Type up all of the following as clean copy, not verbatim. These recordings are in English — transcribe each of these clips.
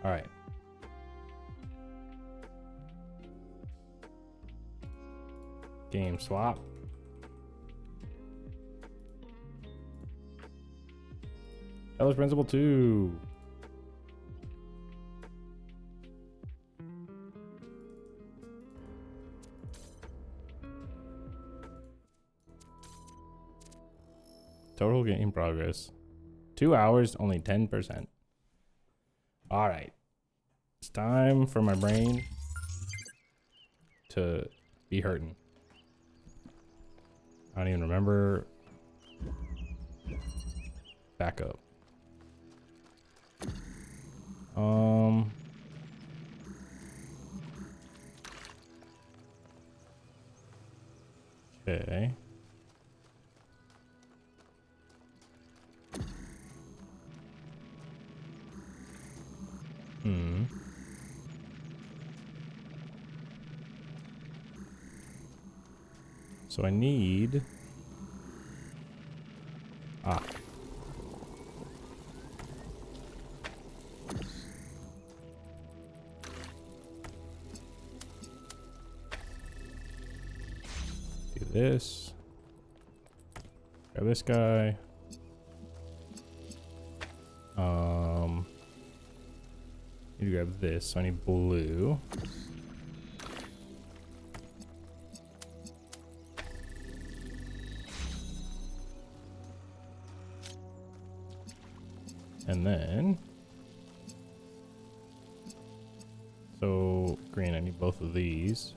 All right. Game swap. Talos Principle 2. Total game progress. 2 hours, only 10%. All right. It's time for my brain to be hurting. I don't even remember. Back up. Okay. So I need... Do this. Grab this guy. Need to grab this, so I need blue. And then, so green, I need both of these.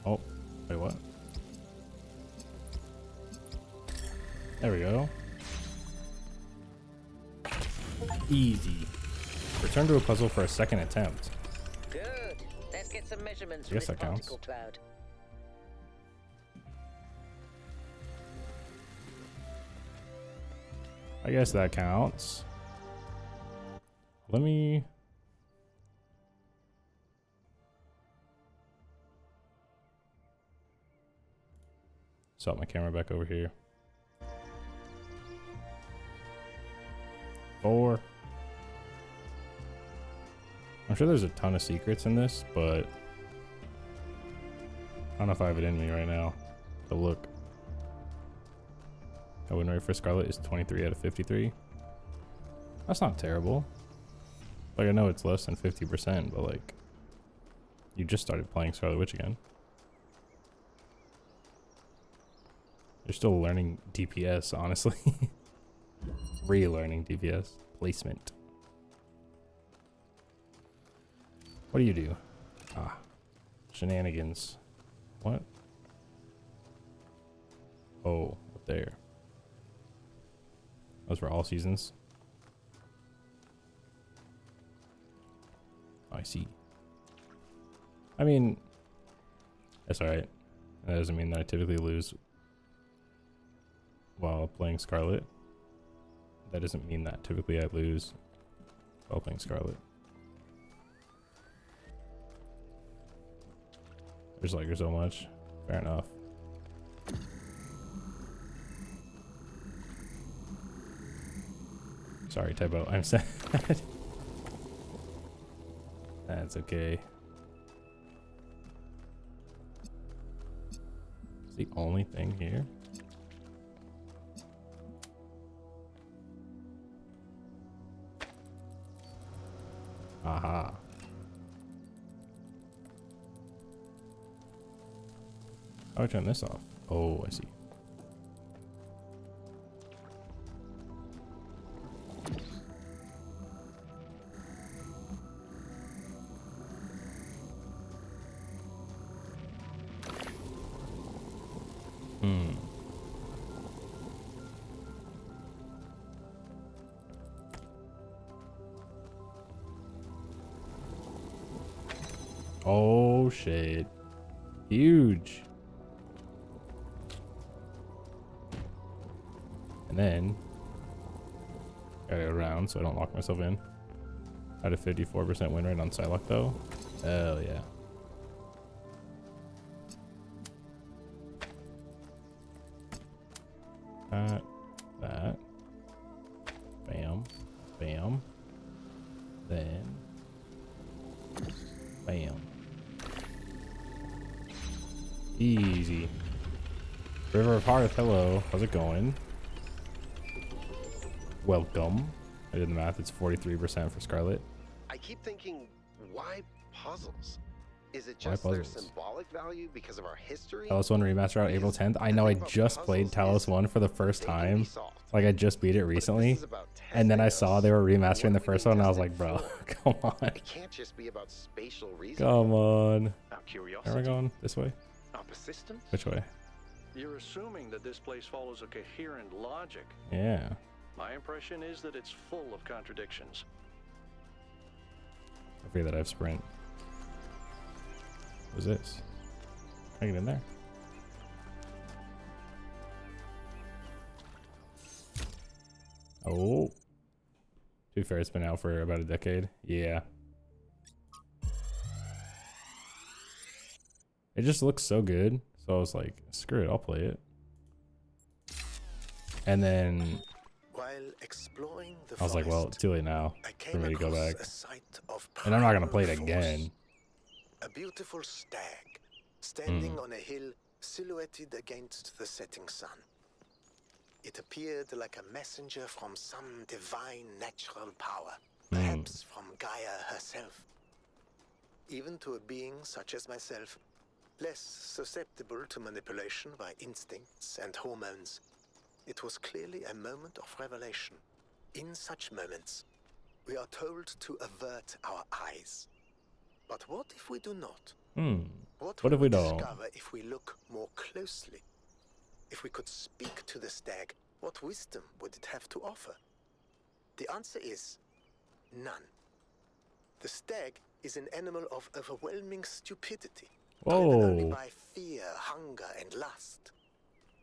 Oh, wait, what? There we go. Easy. Return to a puzzle for a second attempt. Good. Let's get some measurements I from guess this that counts. particle cloud. I guess that counts. Let me... Swap my camera back over here. 4. I'm sure there's a ton of secrets in this, but I don't know if I have it in me right now to look. Oh, win rate for Scarlet is 23 out of 53. That's not terrible. Like, I know it's less than 50%, but like, you just started playing Scarlet Witch again. You're still learning DPS, honestly. Relearning DPS. Placement. What do you do? Ah. Shenanigans. What? Oh, up there. Those were all seasons. Oh, I see. I mean, that's alright. That doesn't mean that I typically lose while playing Scarlet. That doesn't mean that typically I lose while playing Scarlet. There's like her so much. Fair enough. Sorry, typo. I'm sad. That's okay. It's the only thing here. Aha. How do I turn this off? Oh, I see. Oh shit. Huge. And then gotta go around so I don't lock myself in. Had a 54% win rate on Psylocke though. Hell yeah. That. Bam. Bam. Then. Bam. Easy. River of Hearth, hello. How's it going? Welcome. I did the math. It's 43% for Scarlet. I keep thinking, why puzzles? Is it Why just their puzzles? symbolic value because of our history? Talos 1 remaster out April 10th. I know I just played Talos 1 for the first time. Like I just beat it recently. And then I saw they were remastering the first one and I was like, bro, come on. It can't just be about spatial reasoning. Come on. Our curiosity, Are we going this way? our persistence. Which way? You're assuming that this place follows a coherent logic. Yeah. My impression is that it's full of contradictions. I forget that I have sprint. What is this? Can I get in there? Oh. To be fair, it's been out for about a decade. Yeah. It just looks so good. So I was like, screw it, I'll play it. And then While exploring the I was like, well, forest, it's too late now I for came me to go across back. a sight of And I'm not gonna primal play it force. again. A beautiful stag standing on a hill silhouetted against the setting sun. It appeared like a messenger from some divine natural power, perhaps from Gaia herself. Even to a being such as myself, less susceptible to manipulation by instincts and hormones, it was clearly a moment of revelation. In such moments, we are told to avert our eyes. But what if we do not? What What if we don't? discover if we look more closely? If we could speak to the stag, what wisdom would it have to offer? The answer is none. The stag is an animal of overwhelming stupidity, driven only Whoa. by fear, hunger, and lust.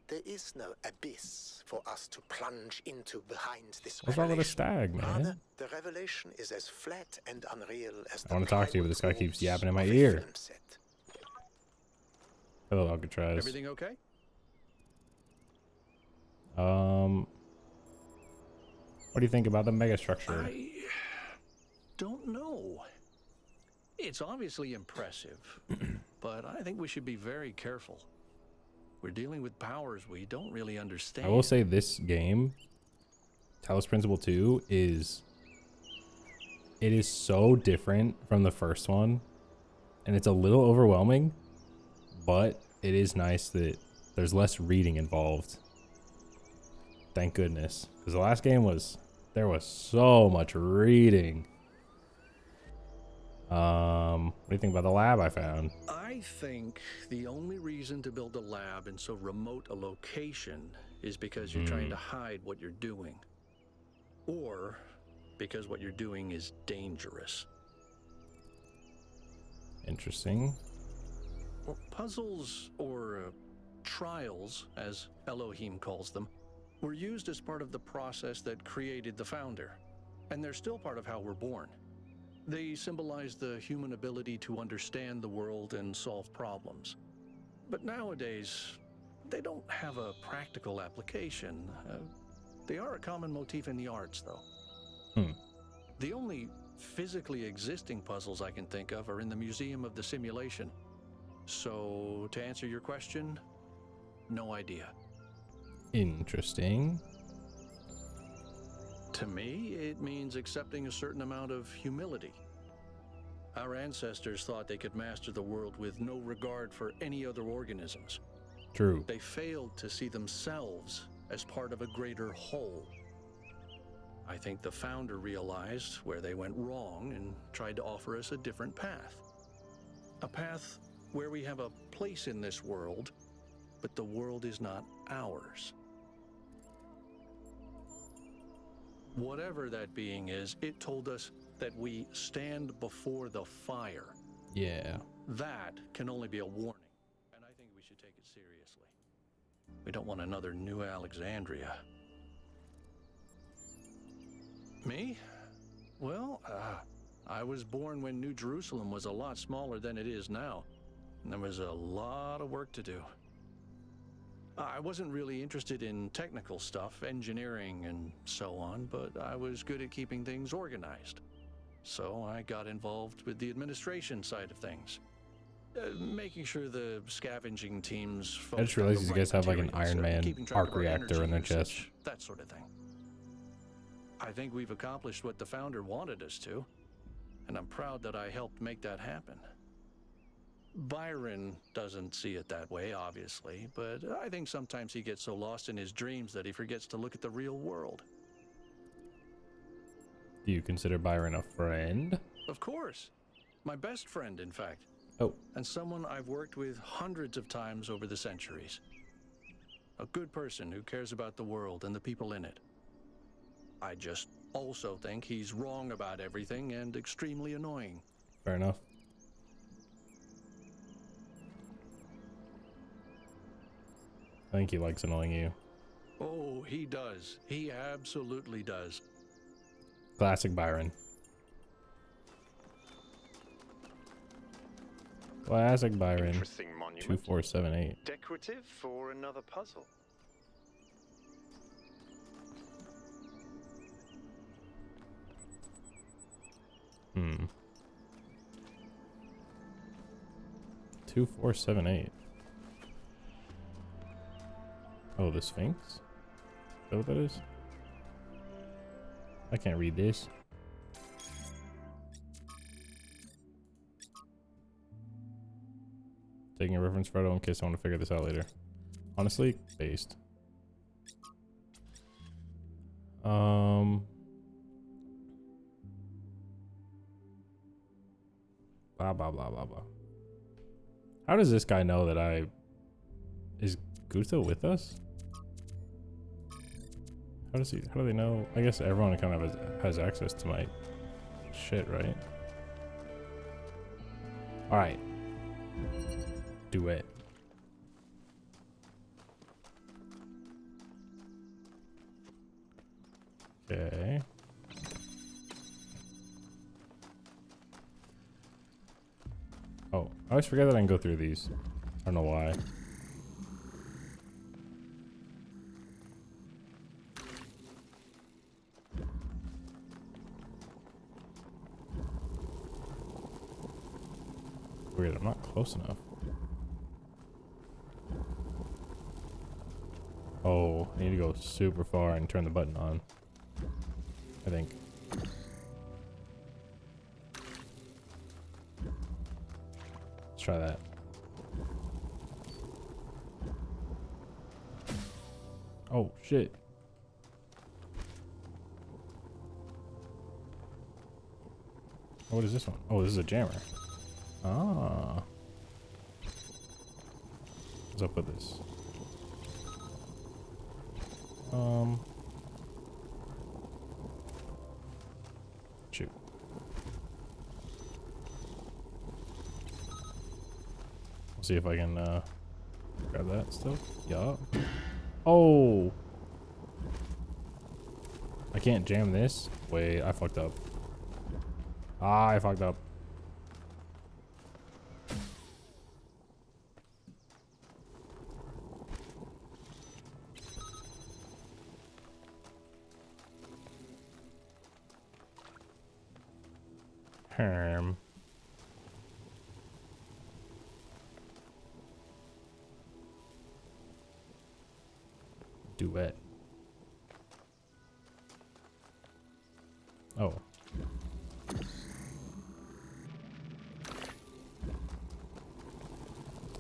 There is no abyss for us to plunge into behind this What's wrong with a revelation. stag, Rather, man? the revelation is as flat and unreal as I wanna talk to you, but this guy primal keeps yapping in corpse my of a ear. film set. Hello, Alcatraz. Everything okay? What do you think about the megastructure? I don't know. It's obviously impressive, but I think we should be very careful. We're dealing with powers we don't really understand. I will say this game, Talos Principle 2, it is so different from the first one, and it's a little overwhelming, but it is nice that there's less reading involved. Thank goodness, because the last game there was so much reading. What do you think about the lab I found? I think the only reason to build a lab in so remote a location is because you're trying to hide what you're doing. Or because what you're doing is dangerous. Interesting. Well, puzzles, or trials, as Elohim calls them, were used as part of the process that created the founder. And they're still part of how we're born. They symbolize the human ability to understand the world and solve problems. But nowadays, they don't have a practical application. They are a common motif in the arts, though. The only physically existing puzzles I can think of are in the Museum of the Simulation. So, to answer your question, no idea. Interesting. To me, it means accepting a certain amount of humility. Our ancestors thought they could master the world with no regard for any other organisms. True. They failed to see themselves as part of a greater whole. I think the founder realized where they went wrong and tried to offer us a different path. A path where we have a place in this world, but the world is not ours. Whatever that being is, it told us that we stand before the fire. Yeah. That can only be a warning, and I think we should take it seriously. We don't want another New Alexandria. Me? Well, I was born when New Jerusalem was a lot smaller than it is now, and there was a lot of work to do. I wasn't really interested in technical stuff, engineering and so on, but I was good at keeping things organized. So I got involved with the administration side of things. Making sure the scavenging teams I just realized these guys have like an Iron Man arc reactor in their chest. That sort of thing. I think we've accomplished what the founder wanted us to, and I'm proud that I helped make that happen. Byron doesn't see it that way, obviously, but I think sometimes he gets so lost in his dreams that he forgets to look at the real world. Do you consider Byron a friend? Of course. My best friend, in fact. Oh. And someone I've worked with hundreds of times over the centuries. A good person who cares about the world and the people in it. I just also think he's wrong about everything and extremely annoying. Fair enough. I think he likes annoying you. Oh, he does. He absolutely does. Classic Byron. Classic Byron. Interesting monument. 2478. Decorative for another puzzle. Hmm. 2478. Oh, the Sphinx? Is that what that is? I can't read this. Taking a reference photo in case I want to figure this out later. Honestly, based. Blah blah blah blah blah. How does this guy know that I... Is Gusto with us? How does he... How do they know? I guess everyone kind of has access to my shit, right? Alright. Do it. Okay. Oh, I always forget that I can go through these. I don't know why. Weird, I'm not close enough. Oh, I need to go super far and turn the button on. I think. Let's try that. Oh, shit. What is this one? Oh, this is a jammer. Ah. What's up with this? Shoot. We'll see if I can grab that stuff. Yup. Oh! I can't jam this. Wait, I fucked up. Ah, I fucked up. Herm. Duet. Oh.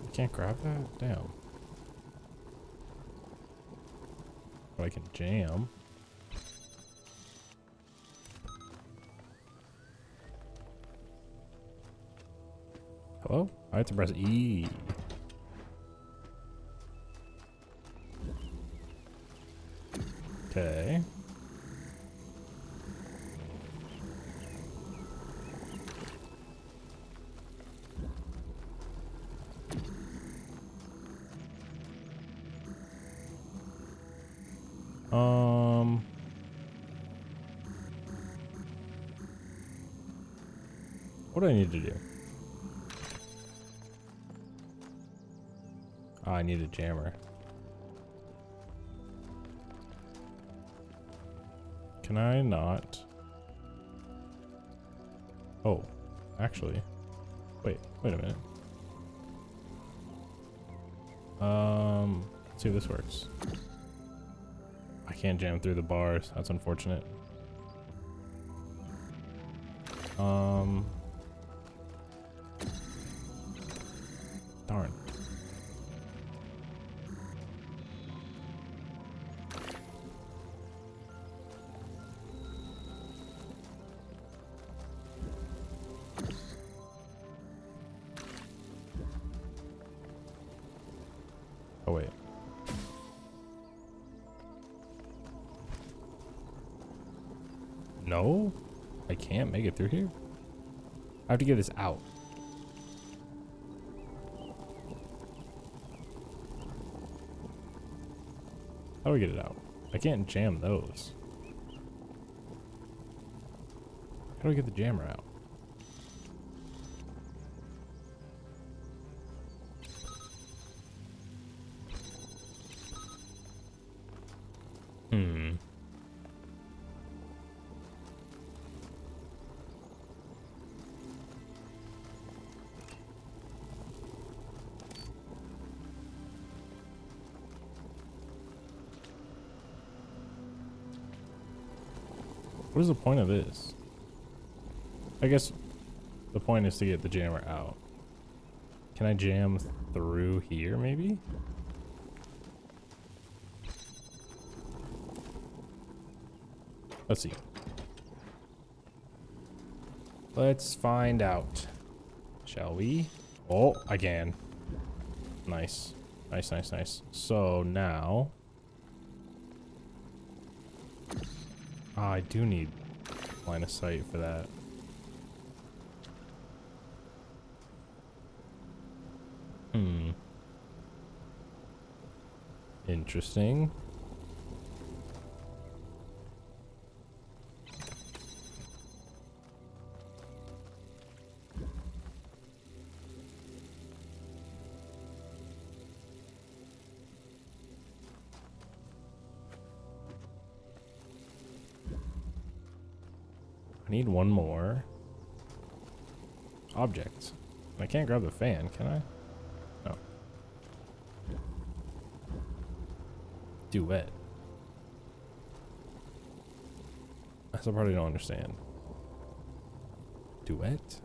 I can't grab that? Damn. But I can jam. Hello? I have to press E. Okay. What do I need to do? Oh, I need a jammer. Can I not? Oh, actually. Wait a minute. Let's see if this works. I can't jam through the bars. That's unfortunate. Darn. Oh, wait. No? I can't make it through here? I have to get this out. How do we get it out? I can't jam those. How do we get the jammer out? What is the point of this? I guess the point is to get the jammer out. Can I jam through here, maybe? Let's see. Let's find out. Shall we? Oh, I can. Nice. Nice, nice, nice. So now... I do need line of sight for that. Interesting. I need one more object. I can't grab the fan, can I? No. Duet. That's the part I don't understand. Duet?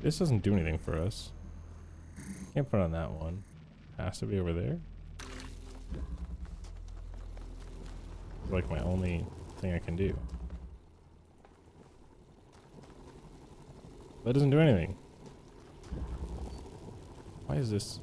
This doesn't do anything for us. Can't put on that one. Has to be over there. Like my only thing I can do. That doesn't do anything. Why is this?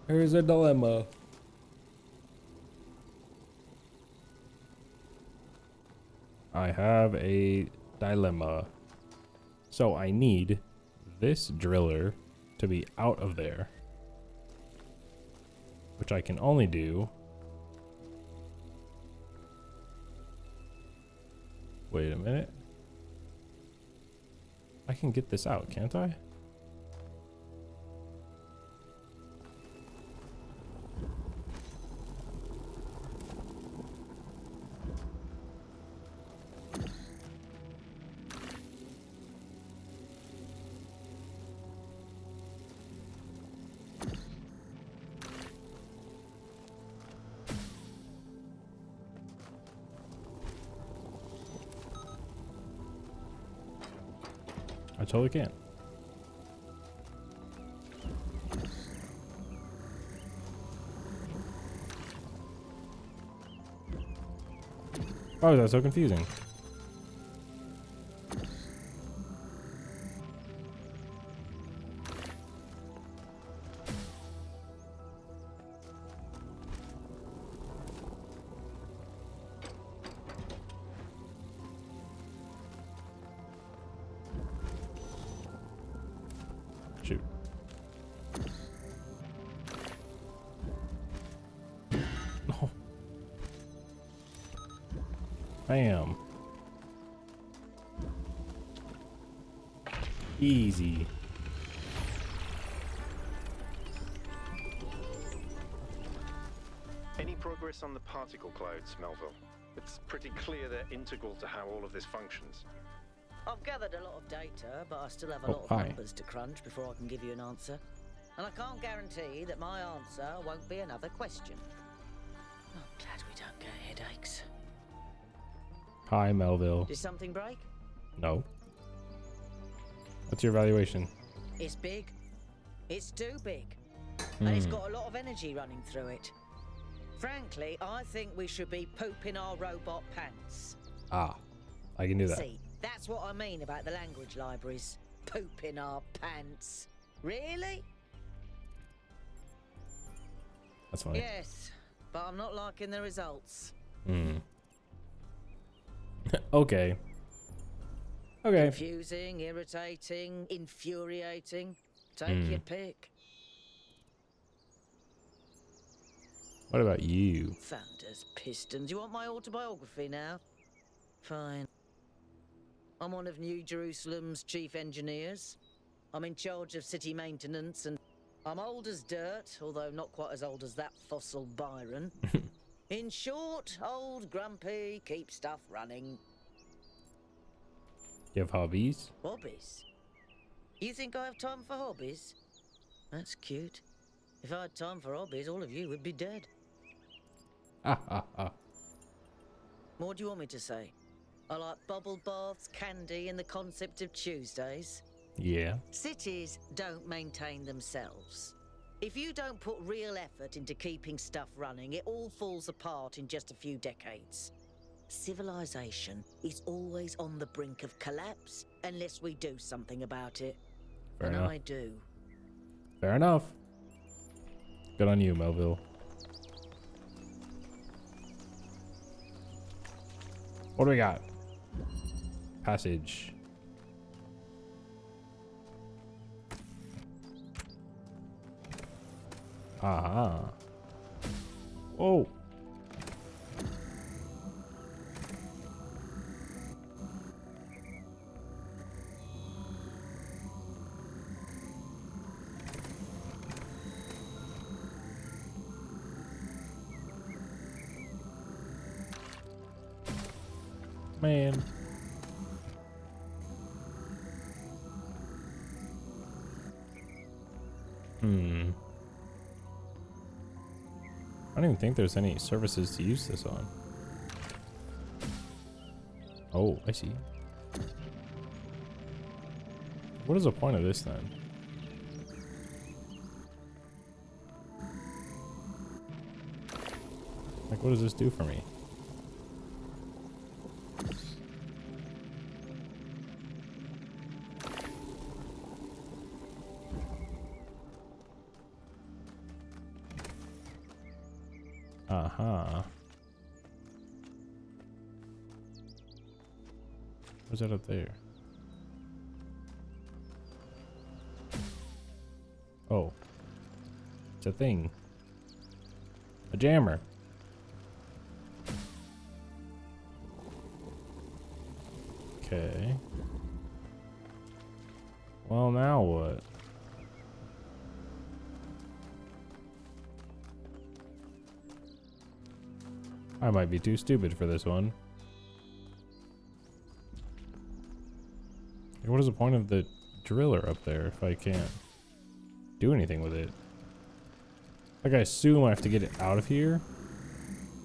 Here's a dilemma. I have a dilemma. So I need this driller to be out of there, which I can only do. Wait a minute. I can get this out, can't I? I totally can. Why was that so confusing? Bam. Easy. Any progress on the particle clouds, Melville? It's pretty clear they're integral to how all of this functions. I've gathered a lot of data, but I still have a Oh, lot of hi. numbers to crunch before I can give you an answer. And I can't guarantee that my answer won't be another question. I'm glad we don't get headaches. Hi, Melville. Did something break? No. What's your evaluation? It's big. It's too big. And it's got a lot of energy running through it. Frankly, I think we should be pooping our robot pants. Ah, I can do that. See, that's what I mean about the language libraries. Pooping our pants. Really? That's funny. Yes, but I'm not liking the results. Okay. Okay. Confusing, irritating, infuriating. Take your pick. What about you? Founders, pistons. You want my autobiography now? Fine. I'm one of New Jerusalem's chief engineers. I'm in charge of city maintenance, and I'm old as dirt, although not quite as old as that fossil Byron. In short, old, grumpy, keep stuff running. You have hobbies? Hobbies? You think I have time for hobbies? That's cute. If I had time for hobbies, all of you would be dead. What do you want me to say? I like bubble baths, candy, and the concept of Tuesdays. Yeah. Cities don't maintain themselves. If you don't put real effort into keeping stuff running, it all falls apart in just a few decades. Civilization is always on the brink of collapse unless we do something about it. Fair and enough. I do. Fair enough. Good on you, Melville. What do we got? Passage. Aha. Whoa. Man. I don't even think there's any services to use this on. Oh, I see. What is the point of this then? Like, what does this do for me? Uh-huh. What's that up there? Oh. It's a thing. A jammer. Okay. Well, now what? I might be too stupid for this one. What is the point of the driller up there if I can't do anything with it? Like, I assume I have to get it out of here,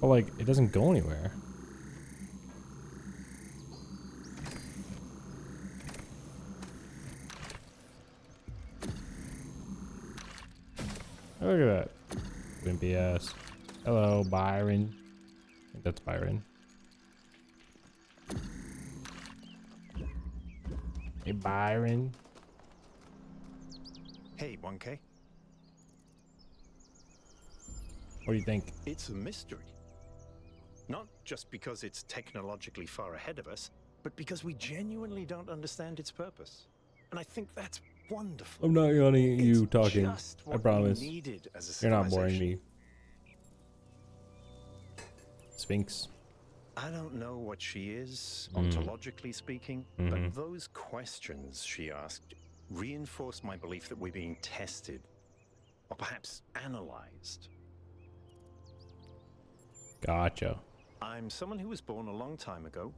but like, it doesn't go anywhere. Look at that. Wimpy ass. Hello, Byron. I think that's Byron. Hey, Byron. Hey, 1K. What do you think? It's a mystery. Not just because it's technologically far ahead of us, but because we genuinely don't understand its purpose. And I think that's wonderful. I'm not yawning at you It's talking. just I what we promise. needed as a You're not boring civilization. me. Sphinx. I don't know what she is, ontologically speaking, but those questions she asked reinforced my belief that we're being tested, or perhaps analyzed. Gotcha. I'm someone who was born a long time ago,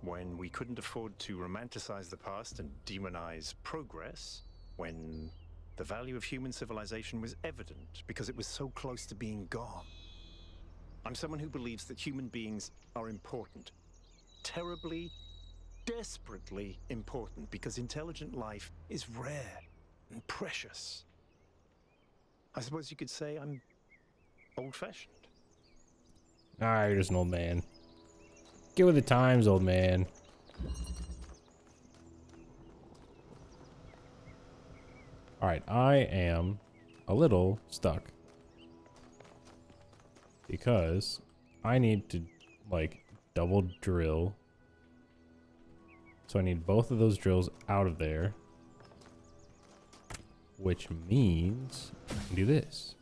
when we couldn't afford to romanticize the past and demonize progress, when the value of human civilization was evident because it was so close to being gone. I'm someone who believes that human beings are important. Terribly, desperately important, because intelligent life is rare and precious. I suppose you could say I'm old-fashioned. Ah, you're just an old man. Get with the times, old man. Alright, I am a little stuck. Because I need to, like, double drill. So I need both of those drills out of there. Which means I can do this.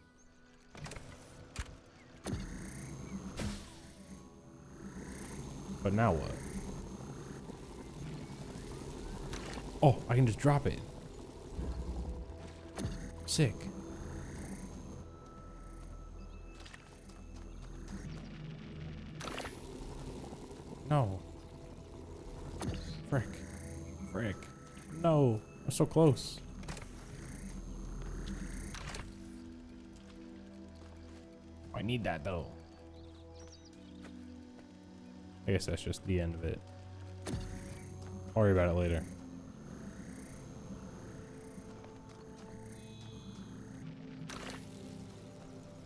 But now what? Oh, I can just drop it. Sick. No. Frick. Frick. No. I'm so close. I need that though. I guess that's just the end of it. I'll worry about it later.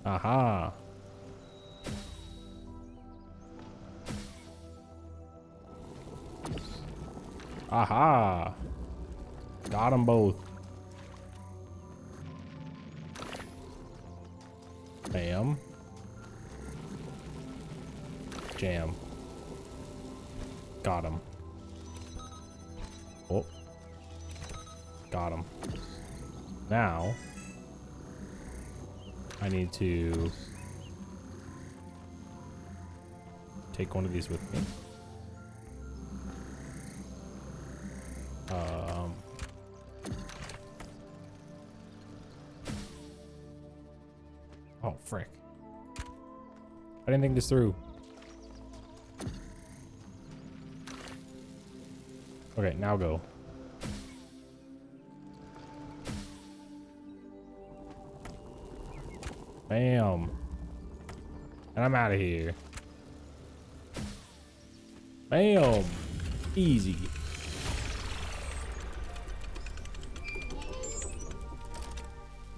Aha. Aha. Got them both. Bam. Jam. Got him. Oh. Got him. Now, I need to take one of these with me. Oh, frick. I didn't think this through. Okay, now go. Bam. And I'm out of here. Bam. Easy.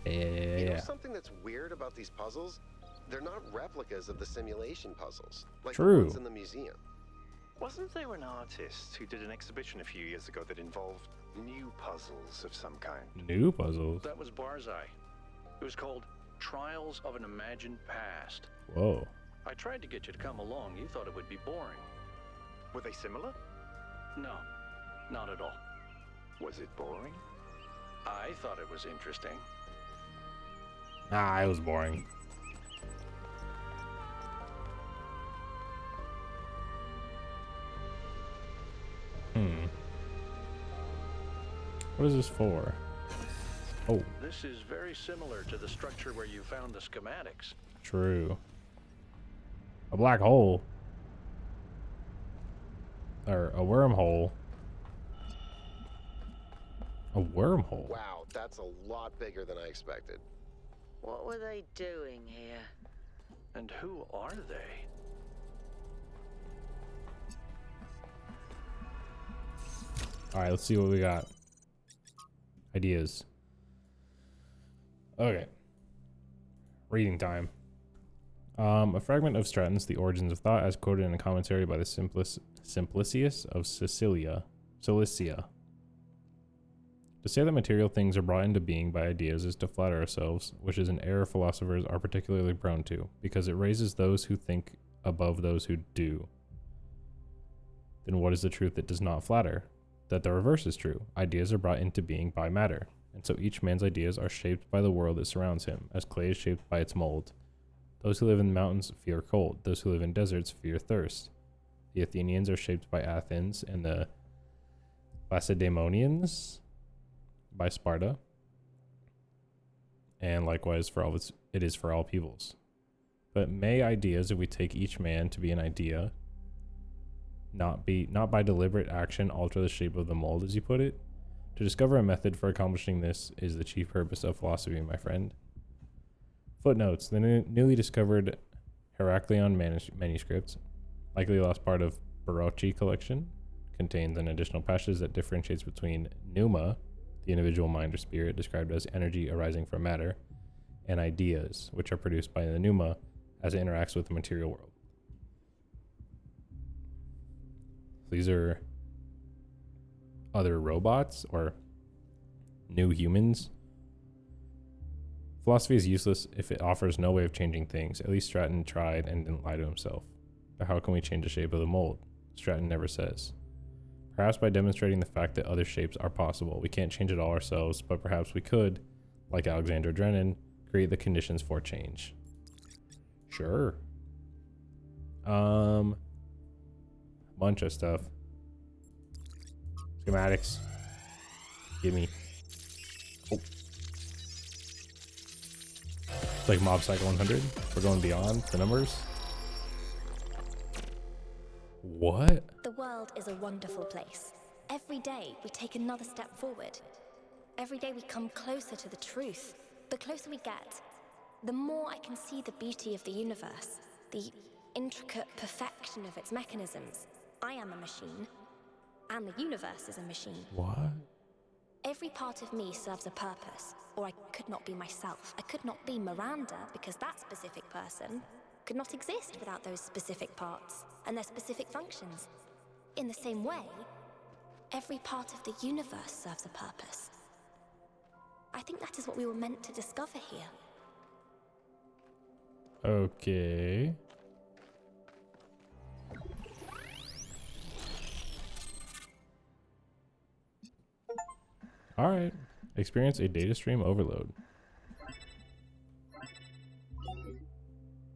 You know Yeah. something that's weird about these puzzles? They're not replicas of the simulation puzzles, like True. the ones in the museum. Wasn't there an artist who did an exhibition a few years ago that involved new puzzles of some kind? New puzzles. That was Barzai. It was called Trials of an Imagined Past. Whoa. I tried to get you to come along. You thought it would be boring. Were they similar? No, not at all. Was it boring? I thought it was interesting. Ah, it was boring. What is this for? Oh, This is very similar to the structure where you found the schematics. true. A black hole. Or a wormhole. A wormhole. Wow, that's a lot bigger than I expected. What were they doing here? And who are they? Alright, let's see what we got. Ideas. Okay. Reading time. A fragment of Stratton's The Origins of Thought, as quoted in a commentary by the Simplicius of Cilicia. To say that material things are brought into being by ideas is to flatter ourselves, which is an error philosophers are particularly prone to, because it raises those who think above those who do. Then what is the truth that does not flatter? That the reverse is true. Ideas are brought into being by matter, and so each man's ideas are shaped by the world that surrounds him, as clay is shaped by its mold. Those who live in mountains fear cold. Those who live in deserts fear thirst. The Athenians are shaped by Athens, and the Lacedaemonians by Sparta. And likewise it is for all peoples. But may ideas, if we take each man to be an idea, not by deliberate action alter the shape of the mold, as you put it. To discover a method for accomplishing this is the chief purpose of philosophy, my friend. Footnotes: the newly discovered Heracleon manuscripts, likely lost part of Barocci collection, contains an additional passage that differentiates between pneuma, the individual mind or spirit described as energy arising from matter, and ideas, which are produced by the pneuma as it interacts with the material world. These are other robots or new humans. Philosophy is useless if it offers no way of changing things. At least Stratton tried and didn't lie to himself. But how can we change the shape of the mold? Stratton never says. Perhaps by demonstrating the fact that other shapes are possible. We can't change it all ourselves, but perhaps we could, like Alexander Drennan, create the conditions for change. Sure. Bunch of stuff. Schematics. Give me. Oh. It's like Mob Cycle 100. We're going beyond the numbers. What? The world is a wonderful place. Every day we take another step forward. Every day we come closer to the truth. The closer we get, the more I can see the beauty of the universe, the intricate perfection of its mechanisms. I am a machine, and the universe is a machine. What? Every part of me serves a purpose, or I could not be myself. I could not be Miranda, because that specific person could not exist without those specific parts and their specific functions. In the same way, every part of the universe serves a purpose. I think that is what we were meant to discover here. Okay. All right. Experience a data stream overload.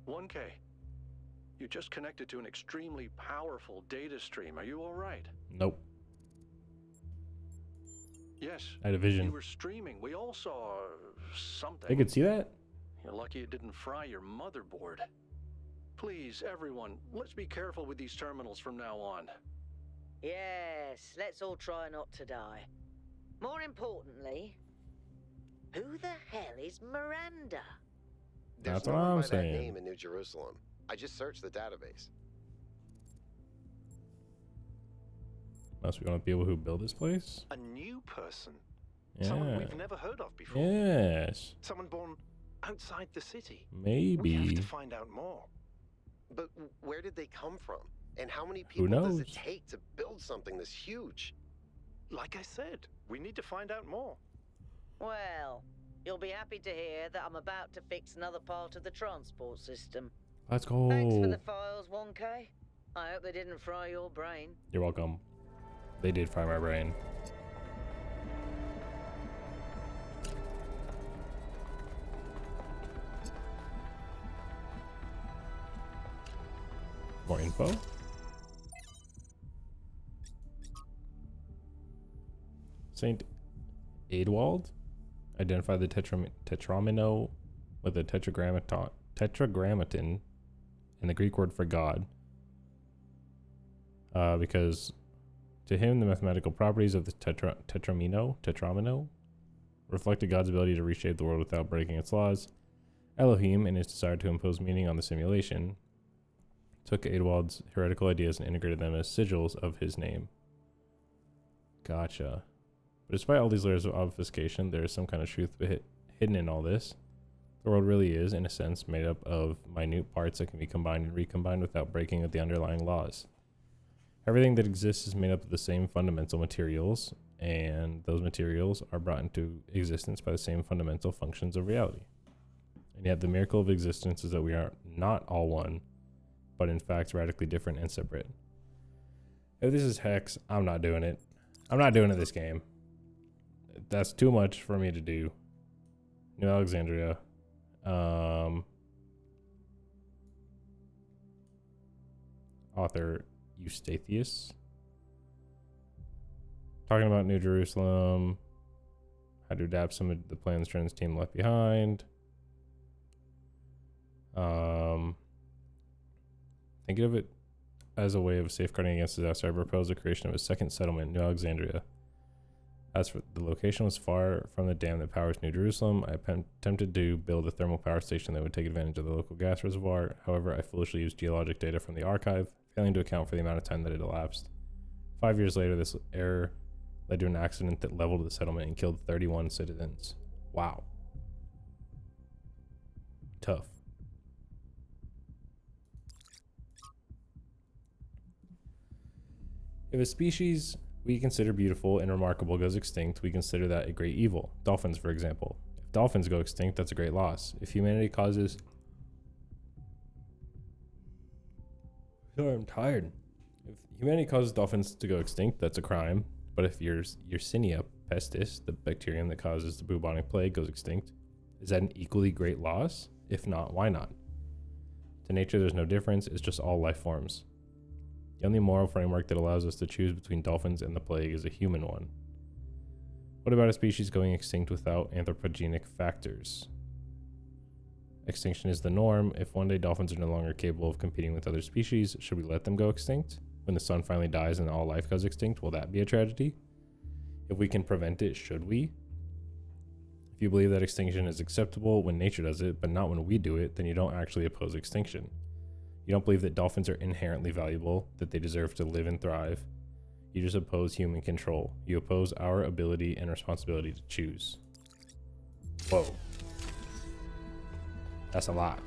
1K. You just connected to an extremely powerful data stream. Are you all right? Nope. Yes. I had a vision. You were streaming. We all saw something. They could see that? You're lucky it didn't fry your motherboard. Please, everyone, let's be careful with these terminals from now on. Yes, let's all try not to die. More importantly, who the hell is Miranda? There's That's no what one I'm by saying. that name in New Jerusalem. I just searched the database. Must be one of the people who built this place? A new person. Yeah. Someone we've never heard of before. Yes. Someone born outside the city. Maybe. We have to find out more. But where did they come from? And how many Who people does it knows? take to build something this huge? Like I said, we need to find out more. Well, you'll be happy to hear that I'm about to fix another part of the transport system. Let's go. Thanks for the files, 1K. I hope they didn't fry your brain. You're welcome. They did fry my brain. More info. Saint Adewald identified the tetramino with a tetragrammaton and the Greek word for God. Because to him, the mathematical properties of the tetramino reflected God's ability to reshape the world without breaking its laws. Elohim, in his desire to impose meaning on the simulation, took Adewald's heretical ideas and integrated them as sigils of his name. Gotcha. But despite all these layers of obfuscation, there is some kind of truth hidden in all this. The world really is, in a sense, made up of minute parts that can be combined and recombined without breaking with the underlying laws. Everything that exists is made up of the same fundamental materials, and those materials are brought into existence by the same fundamental functions of reality. And yet the miracle of existence is that we are not all one, but in fact radically different and separate. If this is Hex, I'm not doing it. I'm not doing it this game. That's too much for me to do. New Alexandria. Author Eustathius. Talking about New Jerusalem. How to adapt some of the plans Trent's team left behind. Thinking of it as a way of safeguarding against disaster, I proposed the creation of a second settlement, New Alexandria. As for the location was far from the dam that powers New Jerusalem, I attempted to build a thermal power station that would take advantage of the local gas reservoir. However, I foolishly used geologic data from the archive, failing to account for the amount of time that had elapsed. 5 years later, this error led to an accident that leveled the settlement and killed 31 citizens. Wow. Tough. If a species we consider beautiful and remarkable goes extinct, we consider that a great evil. Dolphins, for example. If dolphins go extinct, that's a great loss. If humanity causes... Sorry, I'm tired. If humanity causes dolphins to go extinct, that's a crime. But if Yersinia pestis, the bacterium that causes the bubonic plague, goes extinct, is that an equally great loss? If not, why not? To nature, there's no difference. It's just all life forms. The only moral framework that allows us to choose between dolphins and the plague is a human one. What about a species going extinct without anthropogenic factors? Extinction is the norm. If one day dolphins are no longer capable of competing with other species, should we let them go extinct? When the sun finally dies and all life goes extinct, will that be a tragedy? If we can prevent it, should we? If you believe that extinction is acceptable when nature does it, but not when we do it, then you don't actually oppose extinction. You don't believe that dolphins are inherently valuable, that they deserve to live and thrive. You just oppose human control. You oppose our ability and responsibility to choose. Whoa. That's a lot.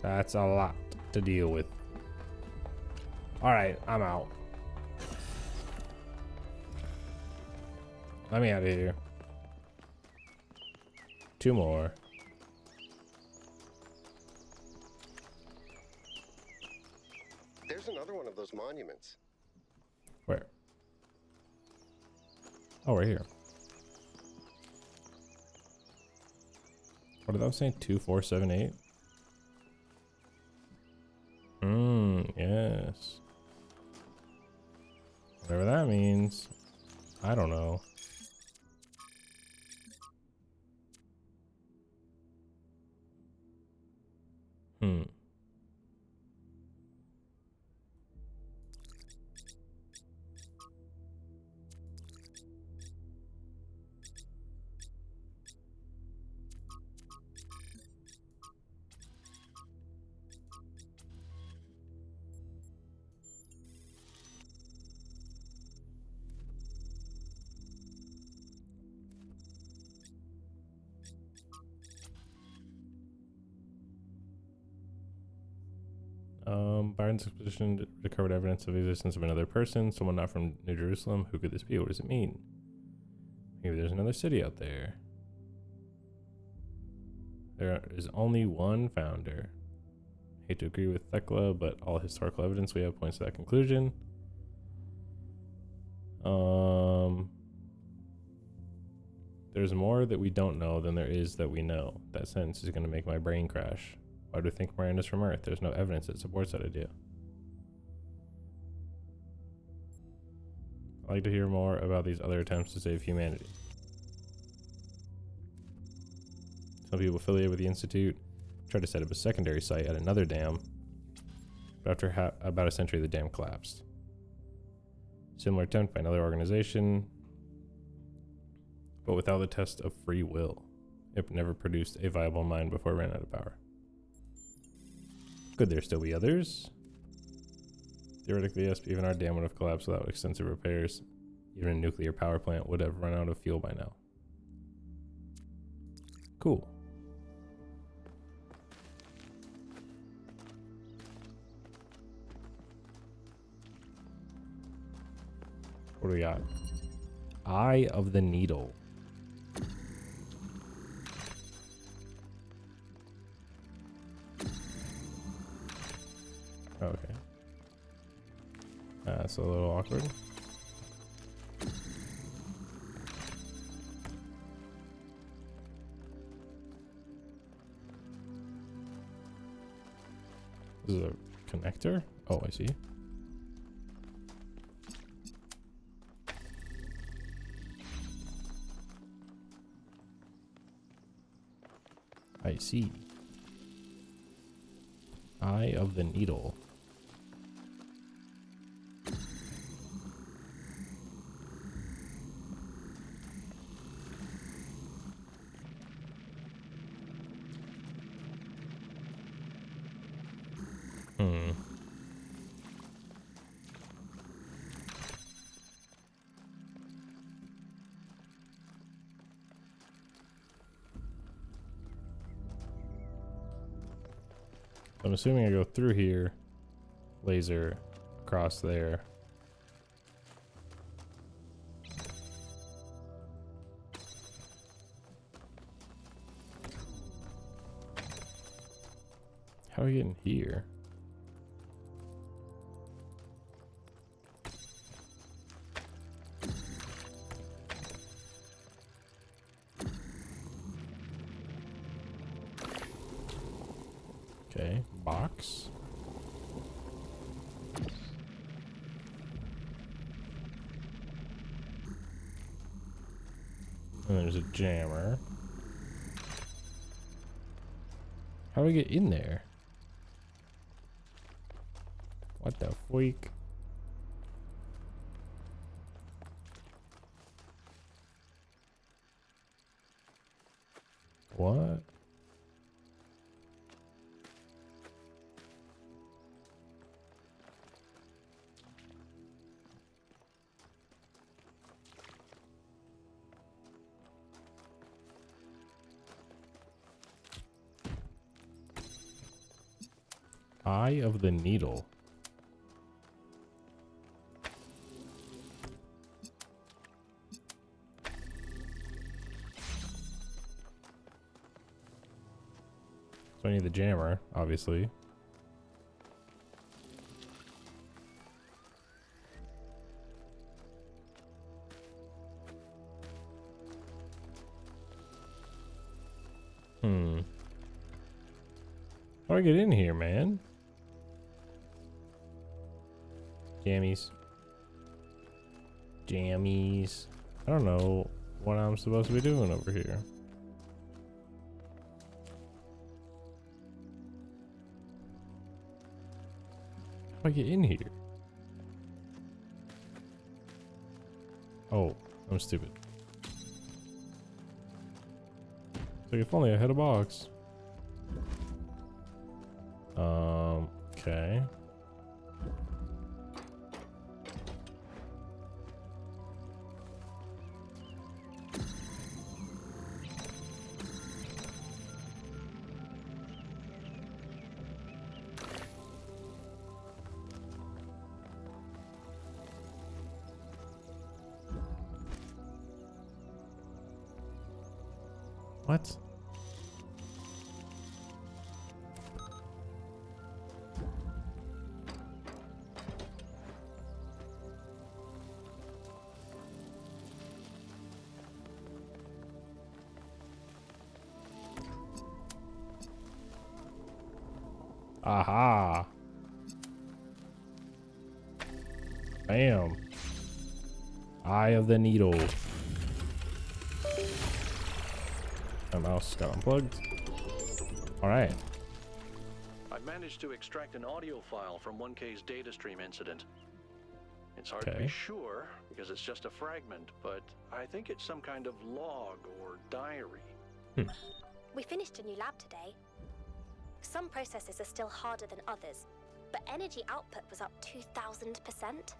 That's a lot to deal with. Alright, I'm out. Let me out of here. 2 more. There's another one of those monuments. Where? Oh, right here. What did I say? 2478? Yes. Whatever that means. I don't know. Byron's expedition recovered evidence of the existence of another person, someone not from New Jerusalem. Who could this be? What does it mean? Maybe there's another city out there. There is only one founder. Hate to agree with Thecla, but all historical evidence we have points to that conclusion. There's more that we don't know than there is that we know. That sentence is going to make my brain crash. Why do we think Miranda's from Earth? There's no evidence that supports that idea. I'd like to hear more about these other attempts to save humanity. Some people affiliated with the Institute tried to set up a secondary site at another dam, but after about a century, the dam collapsed. Similar attempt by another organization, but without the test of free will. It never produced a viable mine before it ran out of power. Could there still be others? Theoretically, yes, but even our dam would have collapsed without extensive repairs. Even a nuclear power plant would have run out of fuel by now. Cool. What do we got? Eye of the Needle. Okay. That's a little awkward. This is a connector? Oh, I see. I see. Eye of the Needle. Hmm. I'm assuming I go through here, laser across there. How do I get in here? Okay, box. And there's a jammer. How do I get in there? What the freak? What? Eye of the Needle. So I need the jammer, obviously. How do I get in here, man? Jammies. Jammies. I don't know what I'm supposed to be doing over here. How do I get in here? Oh, I'm stupid. So if only I had a box. Okay. What? Aha. Bam. Eye of the Needle. My mouse got unplugged. Alright. I've managed to extract an audio file from 1K's data stream incident. It's hard to be sure because it's just a fragment, but I think it's some kind of log or diary. We finished a new lab today. Some processes are still harder than others, but energy output was up 2,000%.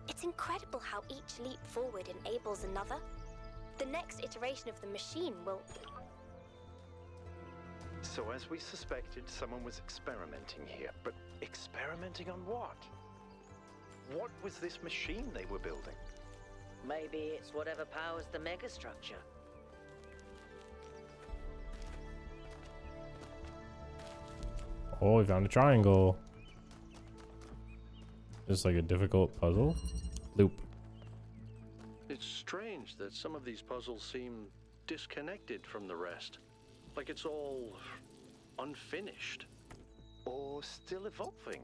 It's incredible how each leap forward enables another. The next iteration of the machine will... So as we suspected, someone was experimenting here. But experimenting on what? What was this machine they were building? Maybe it's whatever powers the megastructure. Oh, we found a triangle. Just like a difficult puzzle. Loop. It's strange that some of these puzzles seem disconnected from the rest. Like it's all unfinished. Or still evolving?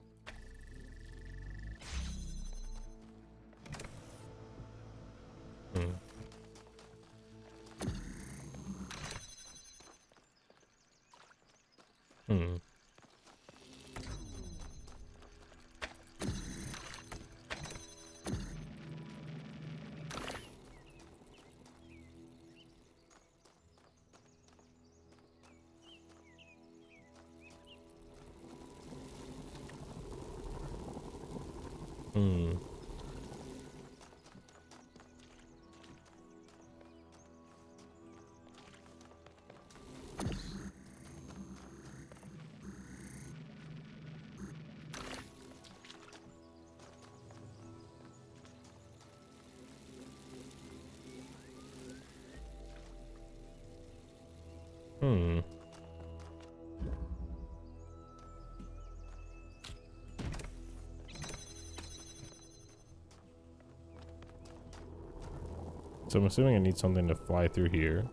Hmm. Hmm. So I'm assuming I need something to fly through here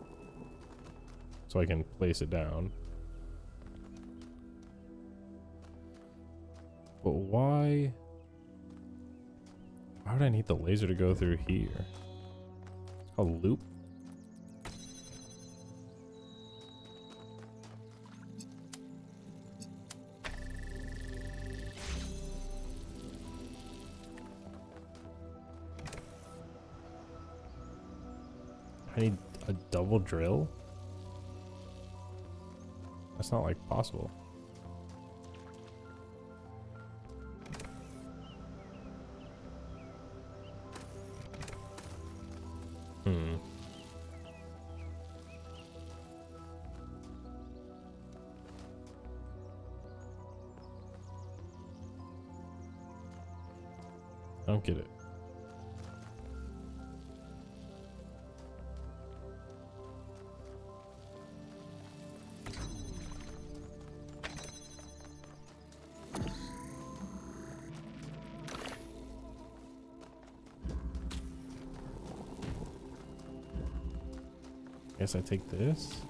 so I can place it down. But why would I need the laser to go through here? It's called loop. I need a double drill? That's not like possible. Hmm. I don't get it. Guess I take this.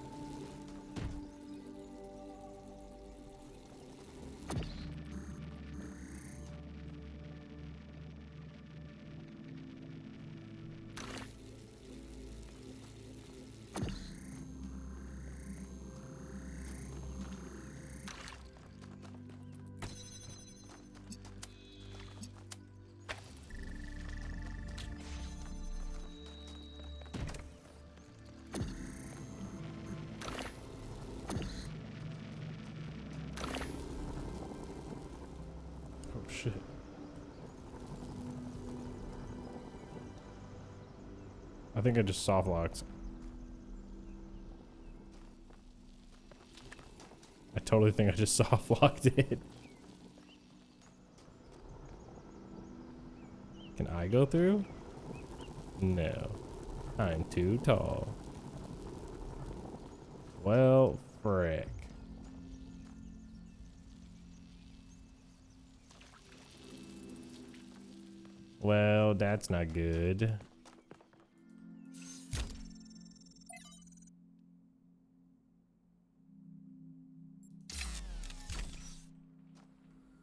Oh shit. I think I just soft locked. I totally think I just soft locked it. Can I go through? No. I'm too tall. Well, frick. Well, that's not good.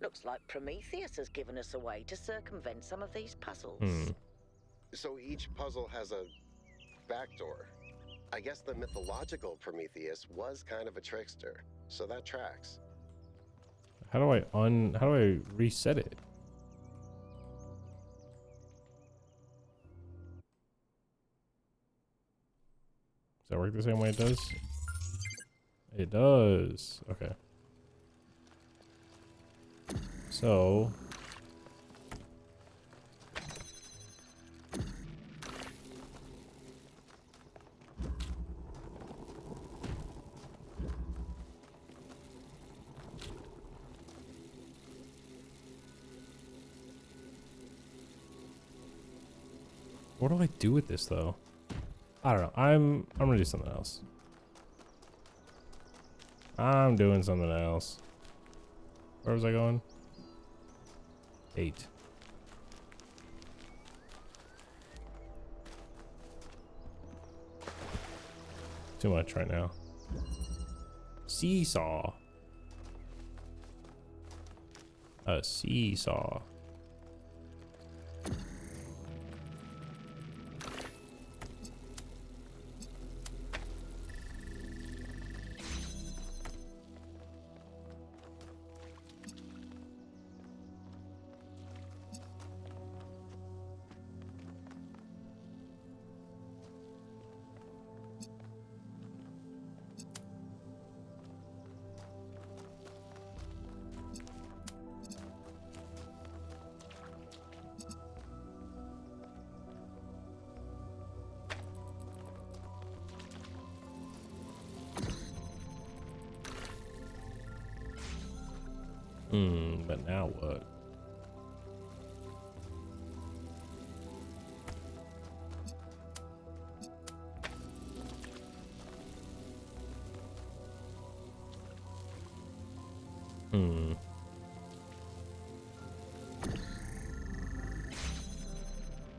Looks like Prometheus has given us a way to circumvent some of these puzzles. Hmm. So each puzzle has a backdoor. I guess the mythological Prometheus was kind of a trickster, so that tracks. How do I reset it? Does that work the same way it does? It does. Okay. So what do I do with this though? I don't know. I'm gonna do something else. I'm doing something else. Where was I going? 8. Too much right now. Seesaw. A seesaw. But now what?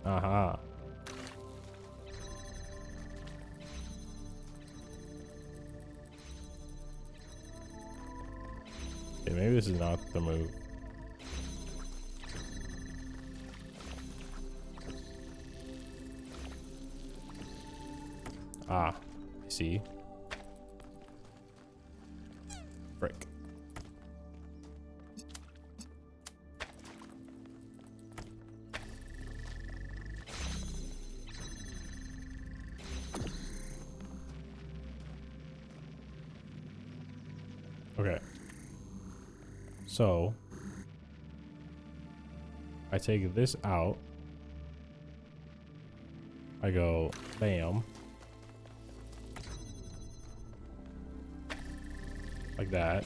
Aha. Okay, maybe this is not the move. Ah, I see. Frick. Okay. So I take this out. I go bam. Like that.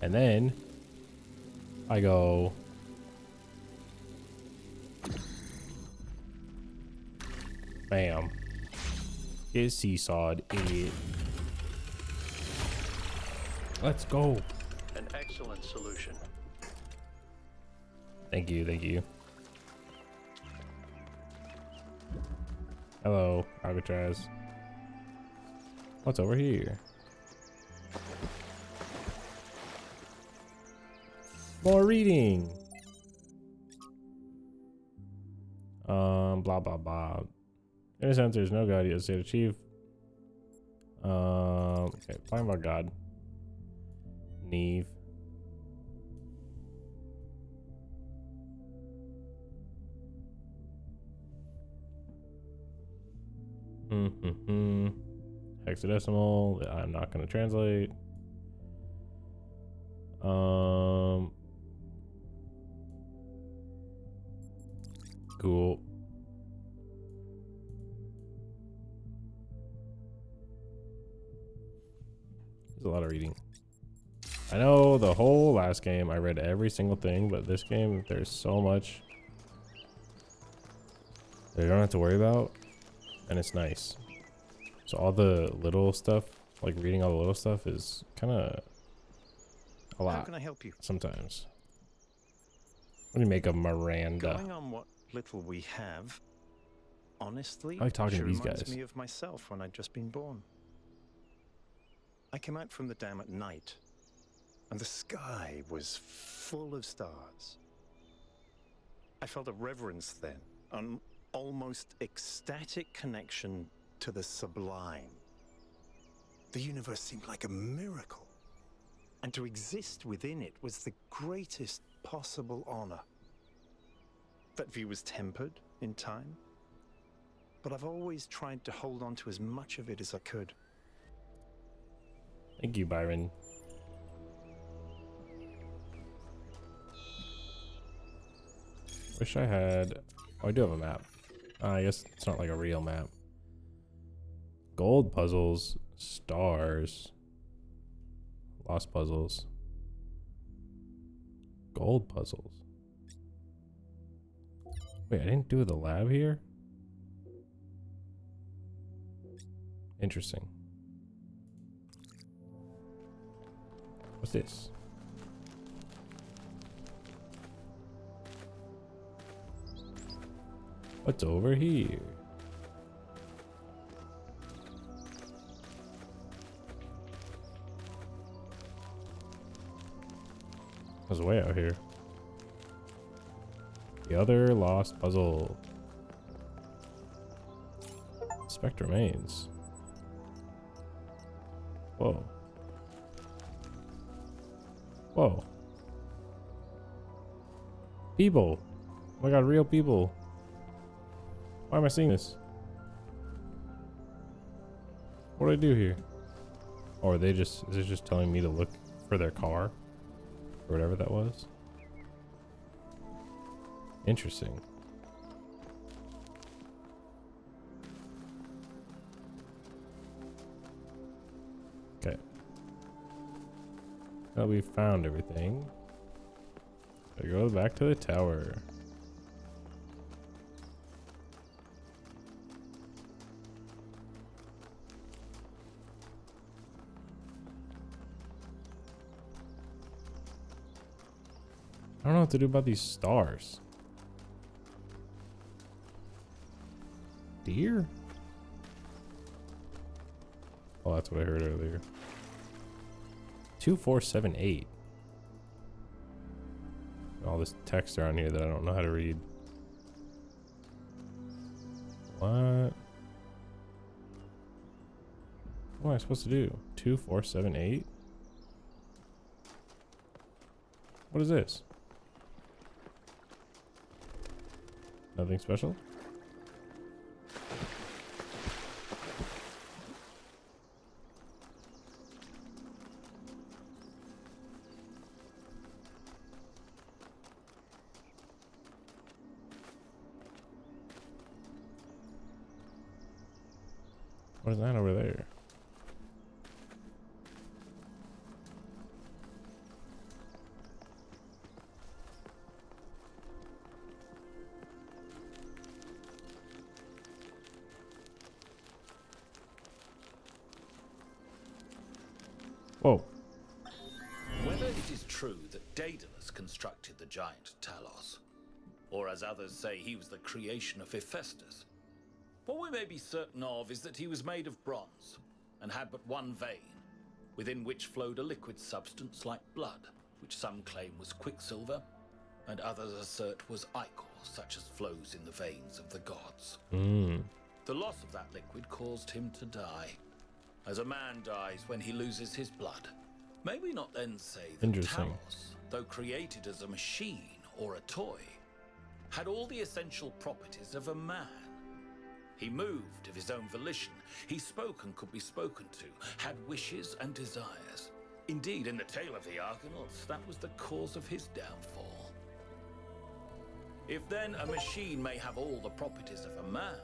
And then I go bam. Get seesawed, idiot. Let's go. An excellent solution. Thank you, thank you. Hello, Alcatraz. What's over here? More reading. Blah blah blah. In a sense, there's no god yet to achieve. Okay, talking about God. Neve. Hexadecimal. I'm not going to translate. Cool. There's a lot of reading. I know the whole last game I read every single thing, but this game there's so much that you don't have to worry about, and it's nice. So all the little stuff, like reading all the little stuff, is kind of a lot. How can I help you? Sometimes. What do you make of Miranda? Going on what little we have, honestly, I like talking to these reminds guys. me of myself when I'd just been born. I came out from the dam at night, and the sky was full of stars. I felt a reverence then, an almost ecstatic connection to the sublime. The universe seemed like a miracle, and to exist within it was the greatest possible honor. That view was tempered in time, but I've always tried to hold on to as much of it as I could. Thank you, Byron. Wish I had... Oh, I do have a map. I guess it's not like a real map. Gold puzzles. Stars. Lost puzzles. Gold puzzles. Wait, I didn't do the lab here? Interesting. What's this? What's over here? There's a way out here. The other lost puzzle. Spect remains. Whoa. Whoa. People. Oh my god, real people. Why am I seeing this? What do I do here? Or are they just, is it just telling me to look for their car? Or whatever that was? Interesting. Okay. Well, we found everything. I go back to the tower. I don't know what to do about these stars. Deer? Oh, that's what I heard earlier. 2478. All this text around here that I don't know how to read. What? What am I supposed to do? 2478? What is this? Nothing special? What is that over there? Whoa. Whether it is true that Daedalus constructed the giant Talos, or as others say he was the creation of Hephaestus, what we may be certain of is that he was made of bronze and had but one vein, within which flowed a liquid substance like blood, which some claim was quicksilver, and others assert was ichor, such as flows in the veins of the gods. The loss of that liquid caused him to die, as a man dies when he loses his blood. May we not then say that Talos, though created as a machine or a toy, had all the essential properties of a man? He moved of his own volition. He spoke and could be spoken to, had wishes and desires. Indeed, in the tale of the Argonauts, that was the cause of his downfall. If then a machine may have all the properties of a man,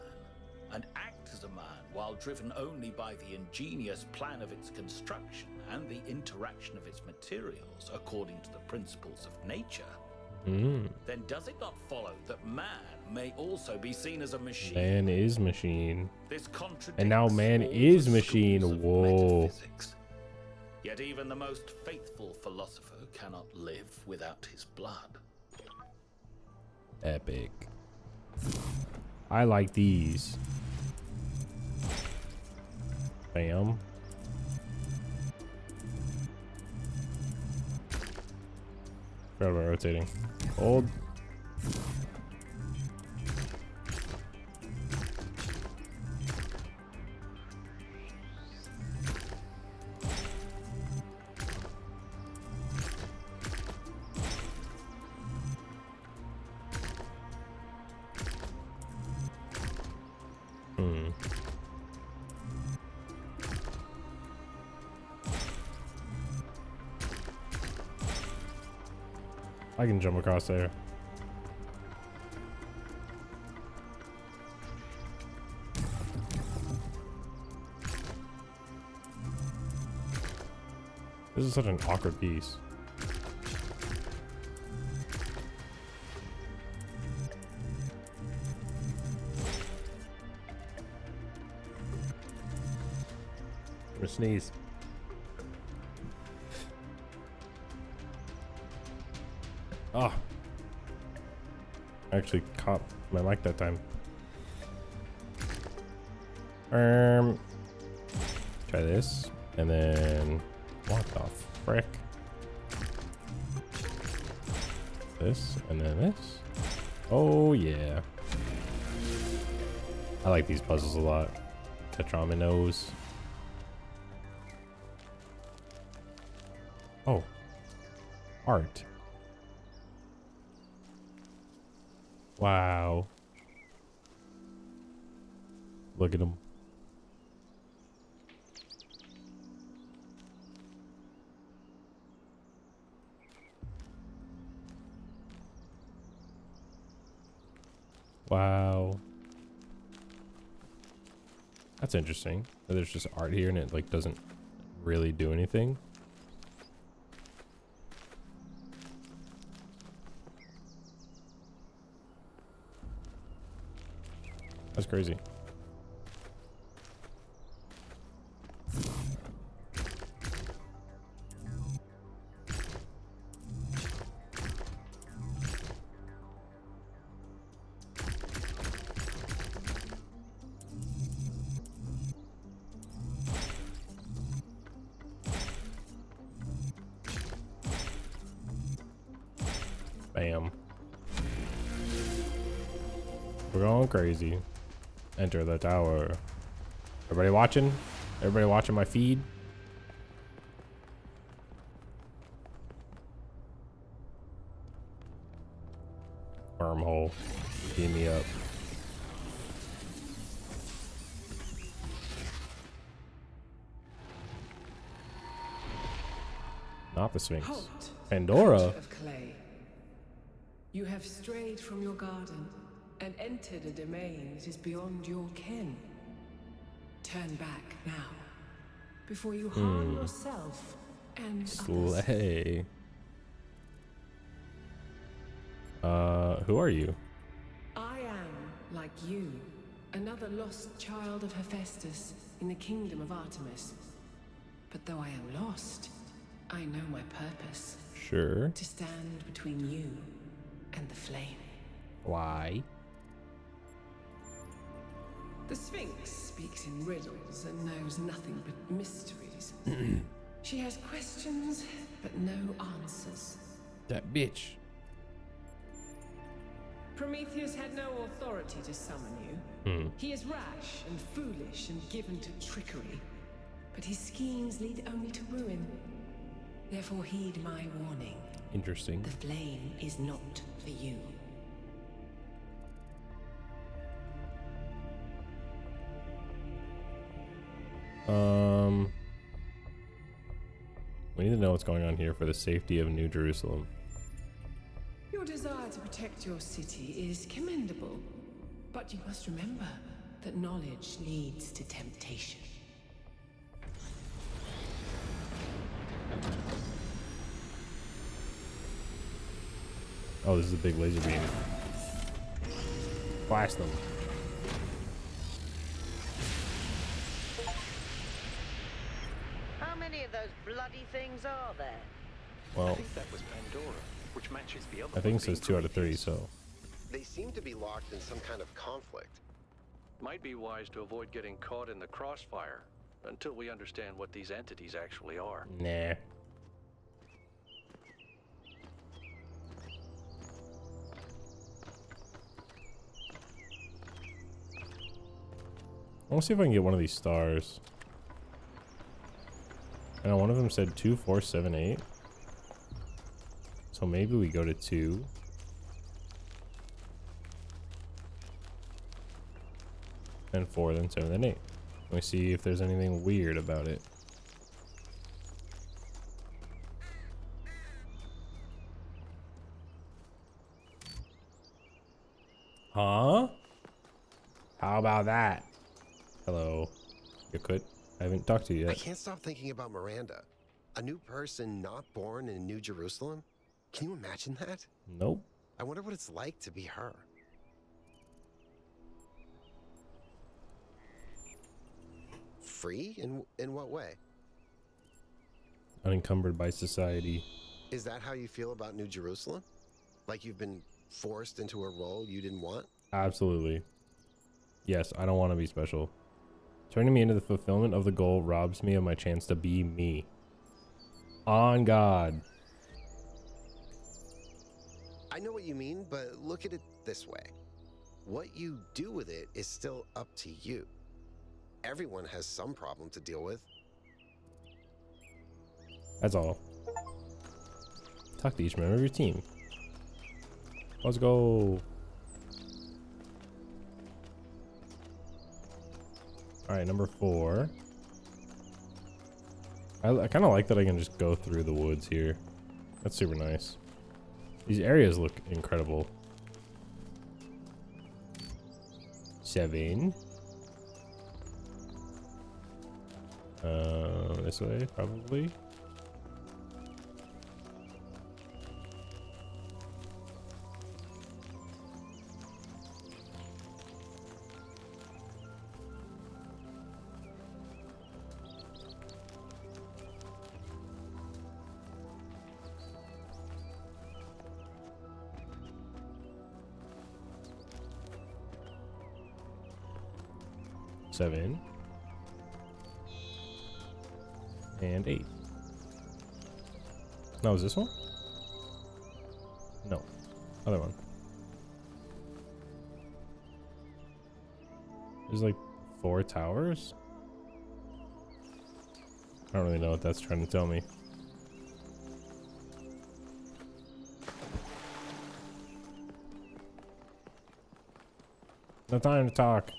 and act as a man while driven only by the ingenious plan of its construction and the interaction of its materials according to the principles of nature, then does it not follow that man may also be seen as a machine? Man is machine. This contradicts and now man all is the machine. schools of Whoa. metaphysics. Yet even the most faithful philosopher cannot live without his blood. Epic. I like these. Bam. Forgot about rotating. Hold. I can jump across there. This is such an awkward piece. I'm gonna sneeze. Oh, I actually caught my mic that time. Try this, and then what the frick? This, and then this. Oh yeah, I like these puzzles a lot. Tetrominoes. Oh, art. Wow. Look at them. Wow. That's interesting. There's just art here and it like doesn't really do anything. That's crazy. Bam. We're going crazy. Enter the tower. Everybody watching? Everybody watching my feed? Wormhole. Beat me up. Not the Sphinx. Halt, Pandora. creature of clay. You have strayed from your garden and entered a domain that is beyond your ken. Turn back now, before you harm yourself and others. Slay. Who are you? I am, like you, another lost child of Hephaestus in the kingdom of Artemis. But though I am lost, I know my purpose. Sure. To stand between you and the flame. Why? The Sphinx speaks in riddles and knows nothing but mysteries. She has questions, but no answers. That bitch. Prometheus had no authority to summon you. He is rash and foolish and given to trickery. But his schemes lead only to ruin. Therefore heed my warning. Interesting. The flame is not for you. We need to know what's going on here for the safety of New Jerusalem. Your desire to protect your city is commendable, but you must remember that knowledge leads to temptation. Oh, this is a big laser beam. Blast them. How many of those bloody things are there? I Well, think that was Pandora, which matches the other I think one it says being 2 out of 3, Prometheus. so. They seem to be locked in some kind of conflict. Might be wise to avoid getting caught in the crossfire until we understand what these entities actually are. Nah. I want to see if I can get one of these stars. I know one of them said 2, 4, 7, 8. So maybe we go to 2. Then 4, then 7, then 8. Let me see if there's anything weird about it. Huh? How about that? Hello. You could. I haven't talked to you I yet. can't stop thinking about Miranda. A new person not born in New Jerusalem? Can you imagine that? Nope. I wonder what it's like to be her. Free? In what way? Unencumbered by society. Is that how you feel about New Jerusalem? Like you've been forced into a role you didn't want? Absolutely. Yes, I don't want to be special. Turning me into the fulfillment of the goal robs me of my chance to be me. On God. I know what you mean, but look at it this way. What you do with it is still up to you. Everyone has some problem to deal with. That's all. Talk to each member of your team. Let's go. Alright, number 4. I kind of like that I can just go through the woods here. That's super nice. These areas look incredible. 7. This way, probably. 7, and 8. No, is this one? No, other one. There's like 4 towers. I don't really know what that's trying to tell me. No time to talk.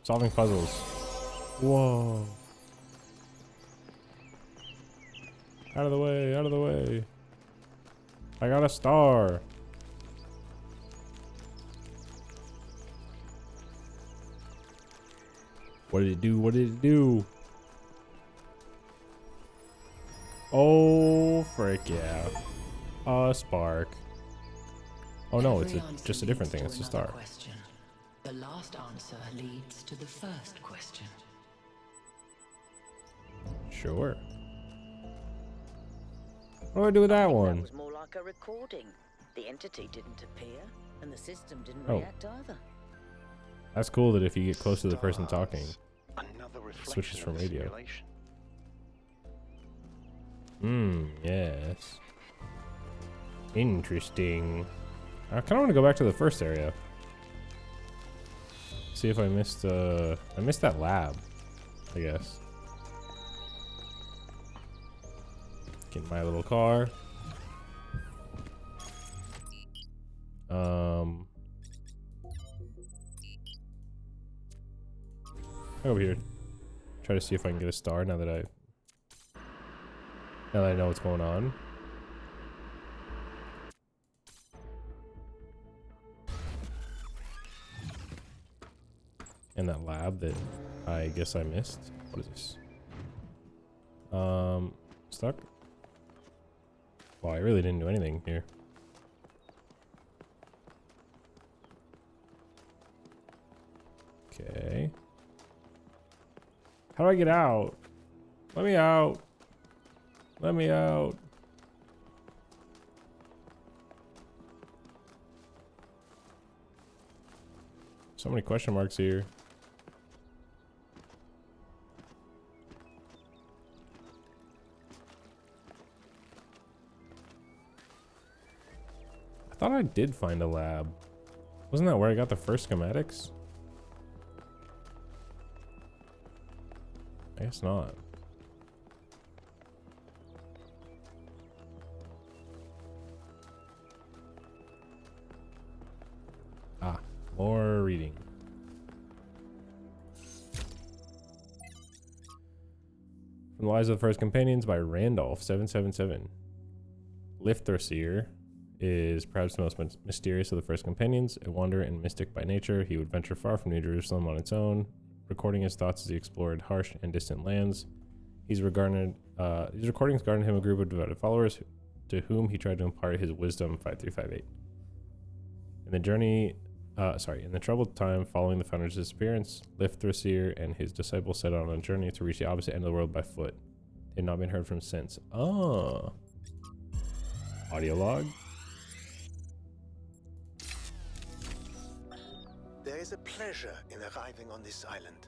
Solving puzzles. Whoa. Out of the way, out of the way. I got a star. What did it do? What did it do? Oh, frick yeah. A spark. Oh no, it's just a different thing. It's a star. Question. The last answer leads to the first question. Sure. What do I do with that That one? was more like a recording. The entity didn't appear, and the system didn't Oh. react either. That's cool that if you get close to the person talking, Another switches reflection from of the radio. simulation. Yes. Interesting. I kind of want to go back to the first area. See if I missed that lab, I guess. Get in my little car. Over here. Try to see if I can get a star now that I know what's going on. And that lab that I guess I missed. What is this? Stuck? Well, I really didn't do anything here. Okay. How do I get out? Let me out. Let me out. So many question marks here. I thought I did find a lab. Wasn't that where I got the first schematics? I guess not. Ah, more reading. From the Lives of the First Companions by Randolph 777. Lifthrasir is perhaps the most mysterious of the first companions. A wanderer and mystic by nature, he would venture far from New Jerusalem on its own, recording his thoughts as he explored harsh and distant lands. These recordings garnered him a group of devoted followers to whom he tried to impart his wisdom 5358. In the troubled time following the founder's disappearance, Lifthrasir and his disciples set out on a journey to reach the opposite end of the world by foot. They had not been heard from since. Oh. Audio log? There is a pleasure in arriving on this island.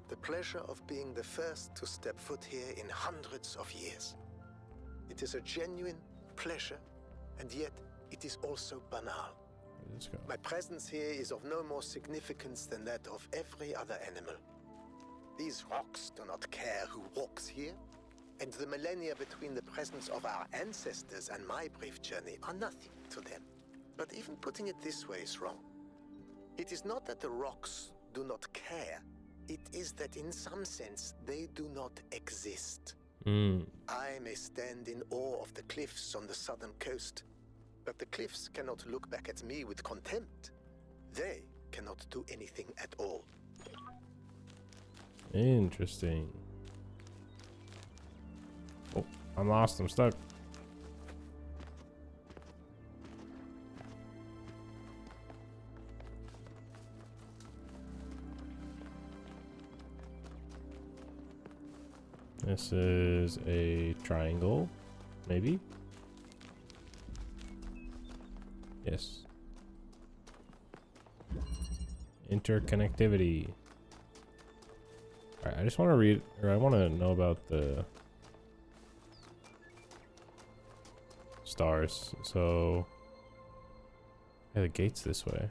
The pleasure of being the first to step foot here in hundreds of years. It is a genuine pleasure, and yet it is also banal. Let's go. My presence here is of no more significance than that of every other animal. These rocks do not care who walks here, and the millennia between the presence of our ancestors and my brief journey are nothing to them. But even putting it this way is wrong. It is not that the rocks do not care, it is that in some sense they do not exist. I may stand in awe of the cliffs on the southern coast, but the cliffs cannot look back at me with contempt. They cannot do anything at all. Interesting. Oh, I'm lost. I'm stuck. This is a triangle, maybe? Yes. Interconnectivity. Alright, I just want to read, or I want to know about the stars. So, yeah, the gate's this way.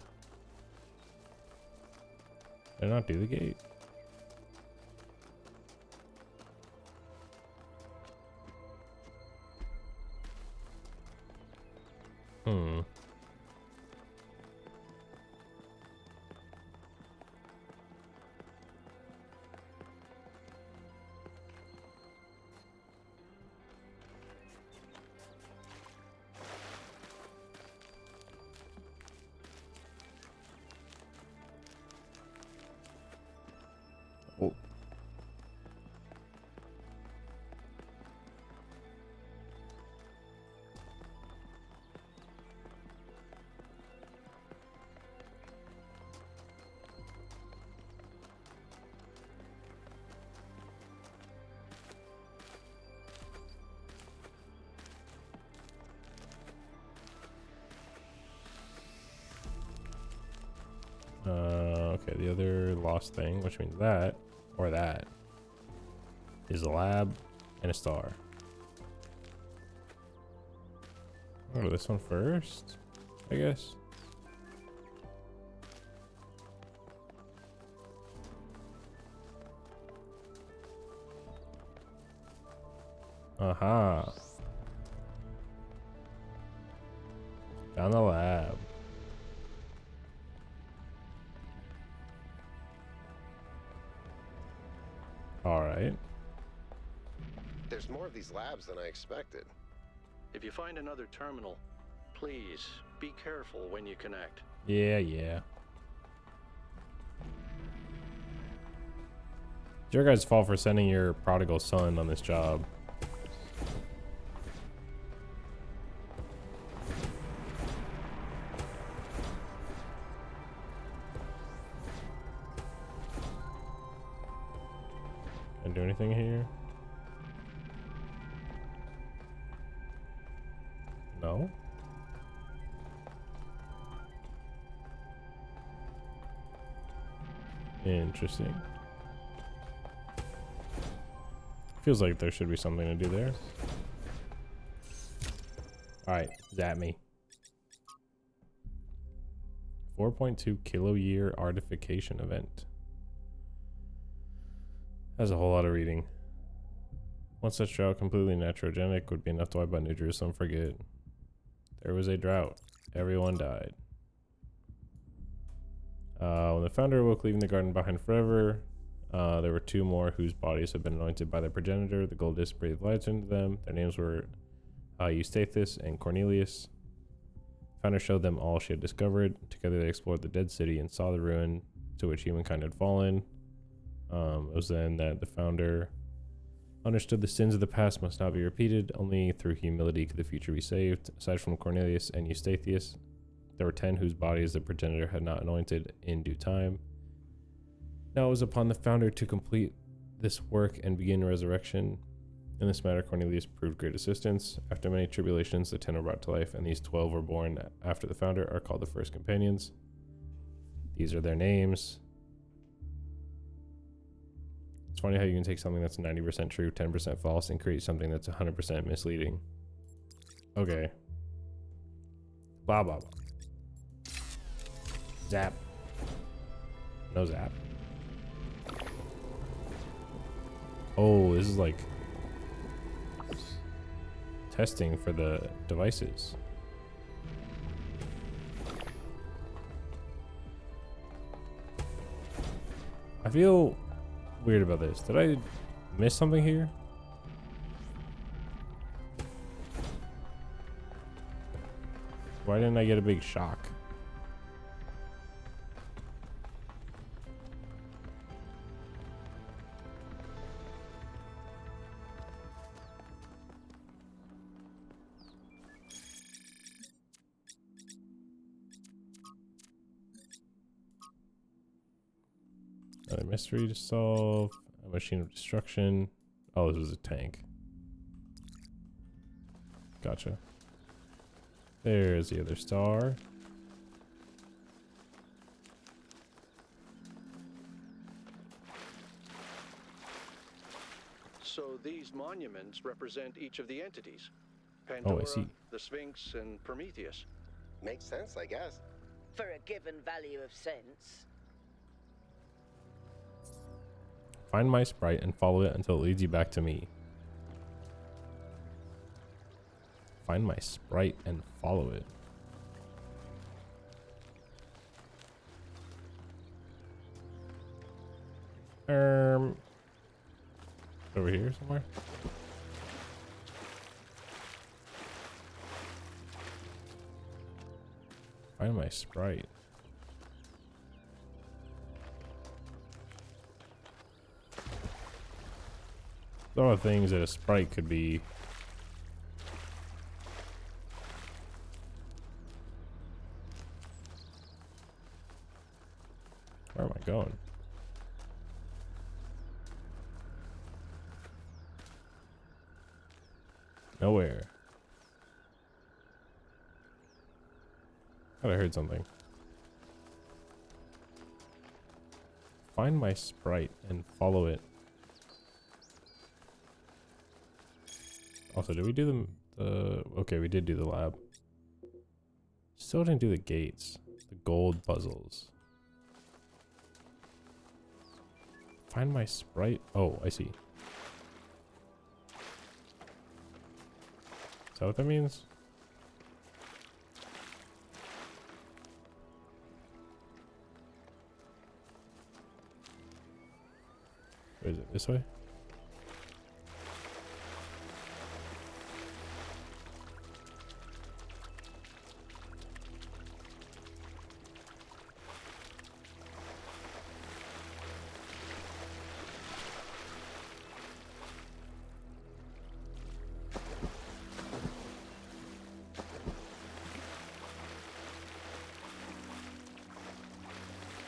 Did I not do the gate? Hmm. Oh. Okay, the other lost thing, which means that, or that, is a lab and a star. I'll go to this one first, I guess. Aha. Found the lab. Alright. There's more of these labs than I expected. If you find another terminal, please be careful when you connect. Yeah. It's your guys' fault for sending your prodigal son on this job. Can I do anything here? No? Interesting. Feels like there should be something to do there. Alright, zap me. 4.2 kilo-year artification event. That's a whole lot of reading. One such drought, completely naturogenic, would be enough to wipe out New Jerusalem for good. There was a drought. Everyone died. When the founder awoke, leaving the garden behind forever, there were two more whose bodies had been anointed by their progenitor. The gold disc breathed life into them. Their names were Eustathius and Cornelius. Founder showed them all she had discovered. Together they explored the dead city and saw the ruin to which humankind had fallen. It was then that the founder understood the sins of the past must not be repeated. Only through humility could the future be saved. Aside from Cornelius and Eustathius, there were 10 whose bodies the progenitor had not anointed in due time. Now it was upon the founder to complete this work and begin resurrection. In this matter, Cornelius proved great assistance. After many tribulations, the 10 were brought to life, and these 12 were born after the founder, are called the first companions. These are their names. It's funny how you can take something that's 90% true, 10% false, and create something that's 100% misleading. Okay. Blah, blah, blah. Zap. No zap. Oh, this is like testing for the devices. I feel weird about this. Did I miss something here? Why didn't I get a big shock? Another mystery to solve. A machine of destruction. Oh, this was a tank. Gotcha. There's the other star. So these monuments represent each of the entities. Oh, Pandora, I see. the Sphinx, and Prometheus. Makes sense, I guess. For a given value of sense. Find my sprite and follow it until it leads you back to me. Find my sprite and follow it. Over here somewhere? Find my sprite. There are things that a sprite could be. Where am I going? Nowhere. Thought I heard something. Find my sprite and follow it. Also, did we do the okay, we did do the lab. Still didn't do the gates. The gold puzzles. Find my sprite. Oh, I see. Is that what that means? Where is it? This way?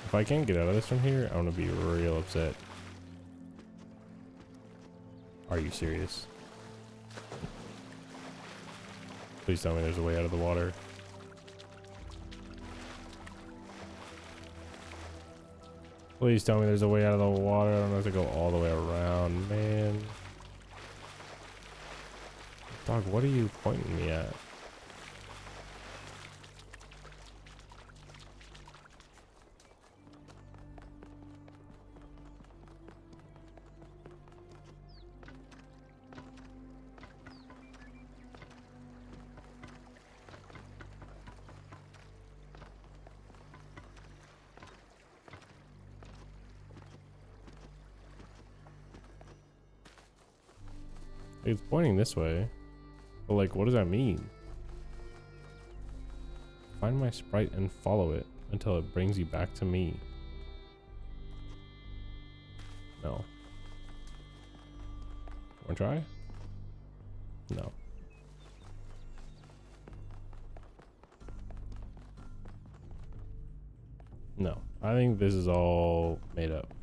If I can't get out of this from here, I'm gonna be real upset. Are you serious? Please tell me there's a way out of the water. Please tell me there's a way out of the water. I don't have to go all the way around, man. Dog, what are you pointing me at? It's pointing this way. But like, what does that mean? Find my sprite and follow it until it brings you back to me. No. Wanna try? No. No. I think this is all made up.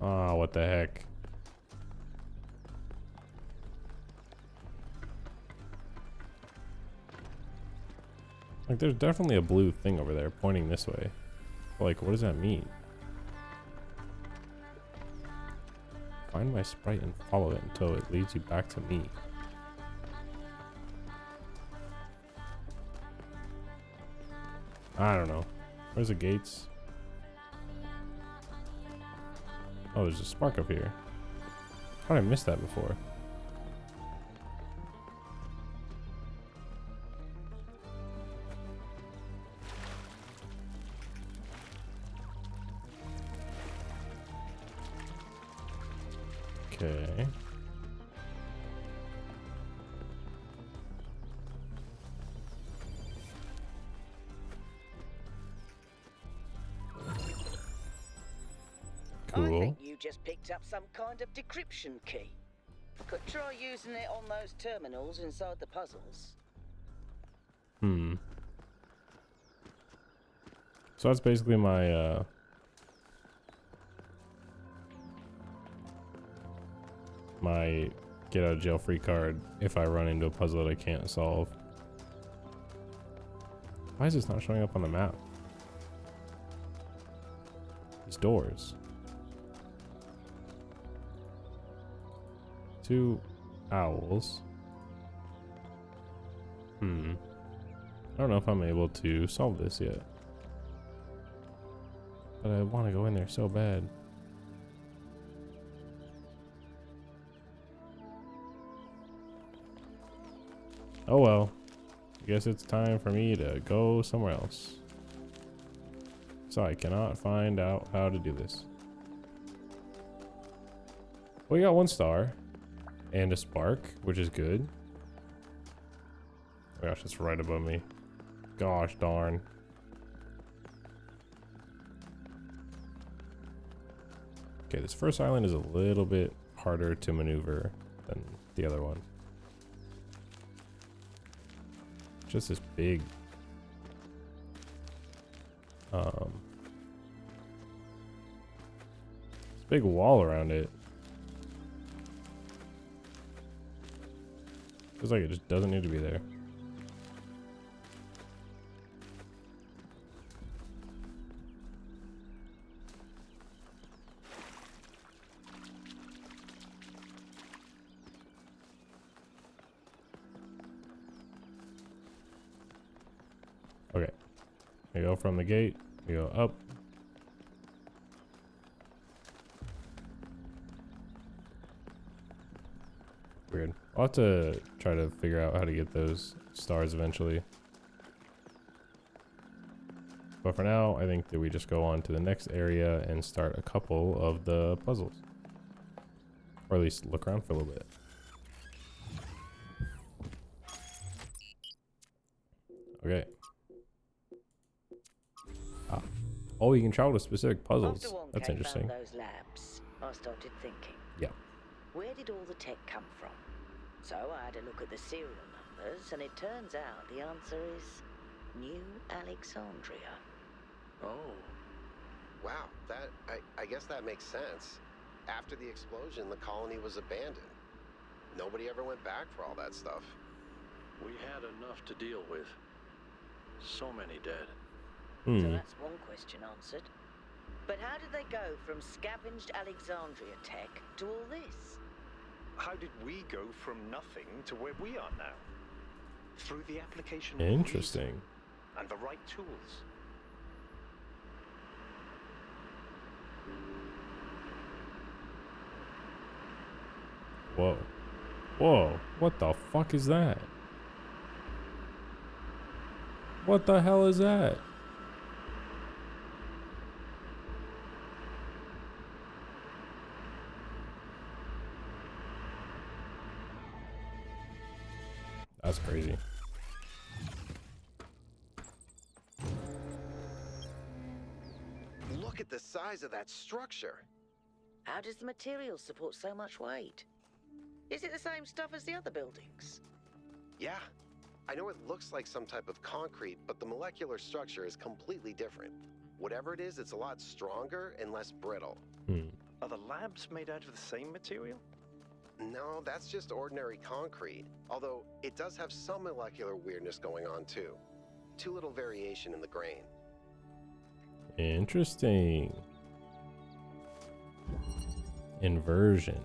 Ah, what the heck? Like, there's definitely a blue thing over there pointing this way. Like, what does that mean? Find my sprite and follow it until it leads you back to me. I don't know. Where's the gates? Oh, there's a spark up here. How did I miss that before? Okay. I Cool. think you just picked up some kind of decryption key. Could try using it on those terminals inside the puzzles. Hmm. So that's basically my my get out of jail free card if I run into a puzzle that I can't solve. Why is this not showing up on the map? These doors. 2 owls. I don't know if I'm able to solve this yet. But I want to go in there so bad. Oh well. I guess it's time for me to go somewhere else. So I cannot find out how to do this. We got 1 star and a spark, which is good. Oh gosh, it's right above me. Gosh darn. Okay, this first island is a little bit harder to maneuver than the other one. Just this big this big wall around it. Feels like it just doesn't need to be there. Okay, we go from the gate, we go up. Weird. I'll have to try to figure out how to get those stars eventually. But for now, I think that we just go on to the next area and start a couple of the puzzles. Or at least look around for a little bit. Okay. Oh, you can travel to specific puzzles. After That's Wonka interesting. found those labs, I started thinking. Yeah. Where did all the tech come from? So I had a look at the serial numbers, and it turns out the answer is New Alexandria. Oh. Wow, I guess that makes sense. After the explosion, the colony was abandoned. Nobody ever went back for all that stuff. We had enough to deal with. So many dead. So that's one question answered. But how did they go from scavenged Alexandria tech to all this? How did we go from nothing to where we are now? Through the application of Interesting. reason and the right tools. Whoa. Whoa. What the fuck is that? What the hell is that? That's crazy. Look at the size of that structure. How does the material support so much weight? Is it the same stuff as the other buildings? Yeah. I know it looks like some type of concrete, but the molecular structure is completely different. Whatever it is, it's a lot stronger and less brittle. Are the labs made out of the same material? No, that's just ordinary concrete. Although it does have some molecular weirdness going on too. Too little variation in the grain. Interesting. Inversion.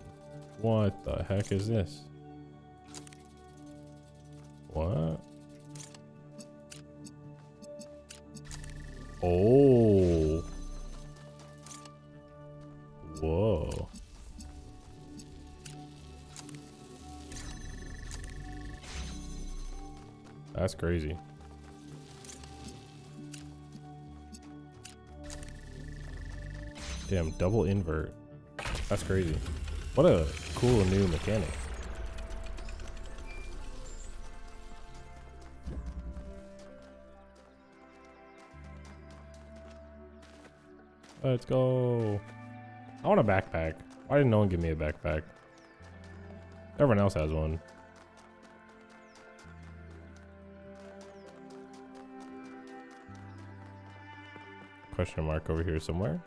What the heck is this? What? Oh. Whoa. That's crazy. Damn, double invert. That's crazy. What a cool new mechanic. Let's go. I want a backpack. Why didn't no one give me a backpack? Everyone else has one. Question mark over here somewhere.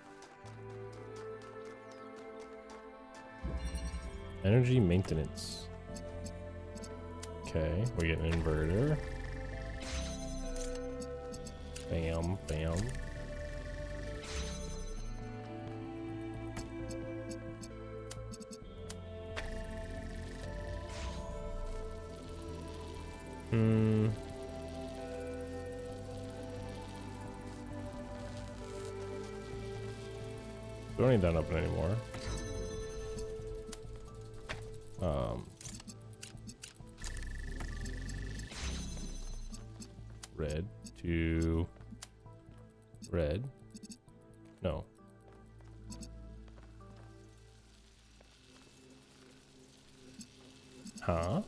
Energy maintenance. Okay, we get an inverter. Bam, bam. We don't need that open anymore. Red to red. No. Huh?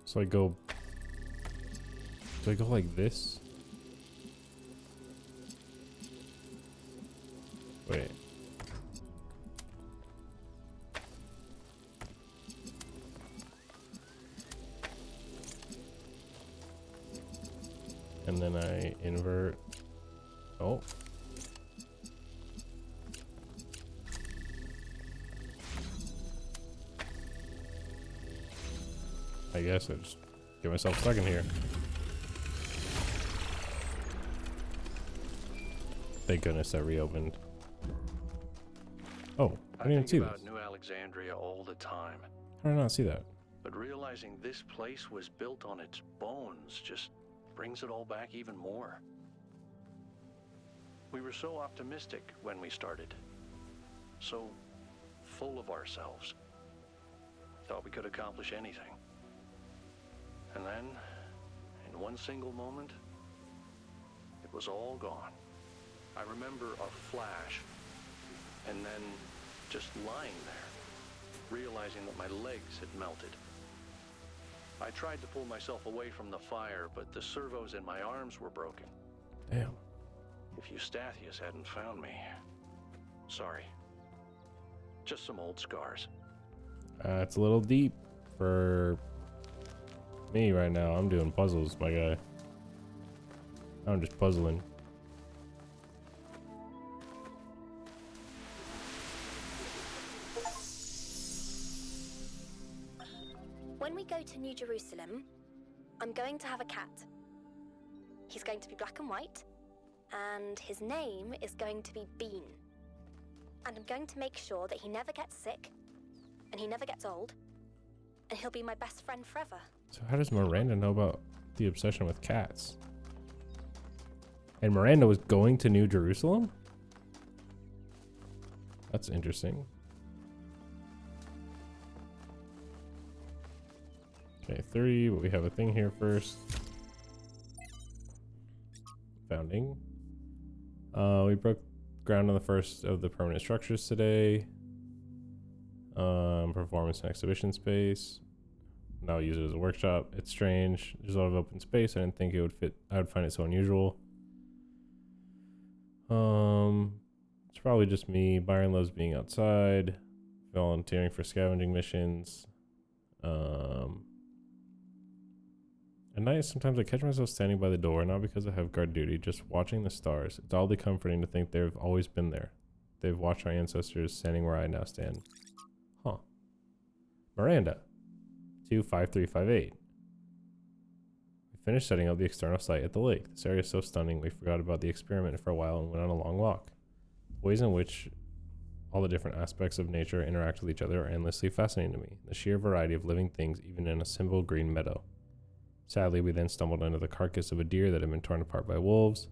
So I go. Do I go like this? Wait. And then I invert. Oh. I guess I just get myself stuck in here. Thank goodness that reopened. Oh, I didn't even see about this. New Alexandria all the time, How did I not see that? but realizing this place was built on its bones just brings it all back even more. We were so optimistic when we started, so full of ourselves. Thought we could accomplish anything. And then, in one single moment, it was all gone. I remember a flash, and then just lying there, realizing that my legs had melted. I tried to pull myself away from the fire, but the servos in my arms were broken. Damn. If Eustathius hadn't found me, sorry. Just some old scars. It's a little deep for me right now. I'm doing puzzles, my guy. I'm just puzzling. When we go to New Jerusalem, I'm going to have a cat. He's going to be black and white, and his name is going to be Bean. And I'm going to make sure that he never gets sick, and he never gets old, and he'll be my best friend forever. So how does Miranda know about the obsession with cats? And Miranda was going to New Jerusalem? That's interesting. Okay, 30, but we have a thing here first. Founding. We broke ground on the first of the permanent structures today. Performance and exhibition space. Now use it as a workshop. It's strange. There's a lot of open space. I didn't think it would fit. I would find it so unusual. It's probably just me. Byron loves being outside. Volunteering for scavenging missions. At night, sometimes I catch myself standing by the door, not because I have guard duty, just watching the stars. It's oddly comforting to think they've always been there. They've watched our ancestors standing where I now stand. Huh. Miranda. 25358. We finished setting up the external site at the lake. This area is so stunning, we forgot about the experiment for a while and went on a long walk. The ways in which all the different aspects of nature interact with each other are endlessly fascinating to me. The sheer variety of living things, even in a simple green meadow. Sadly, we then stumbled under the carcass of a deer that had been torn apart by wolves.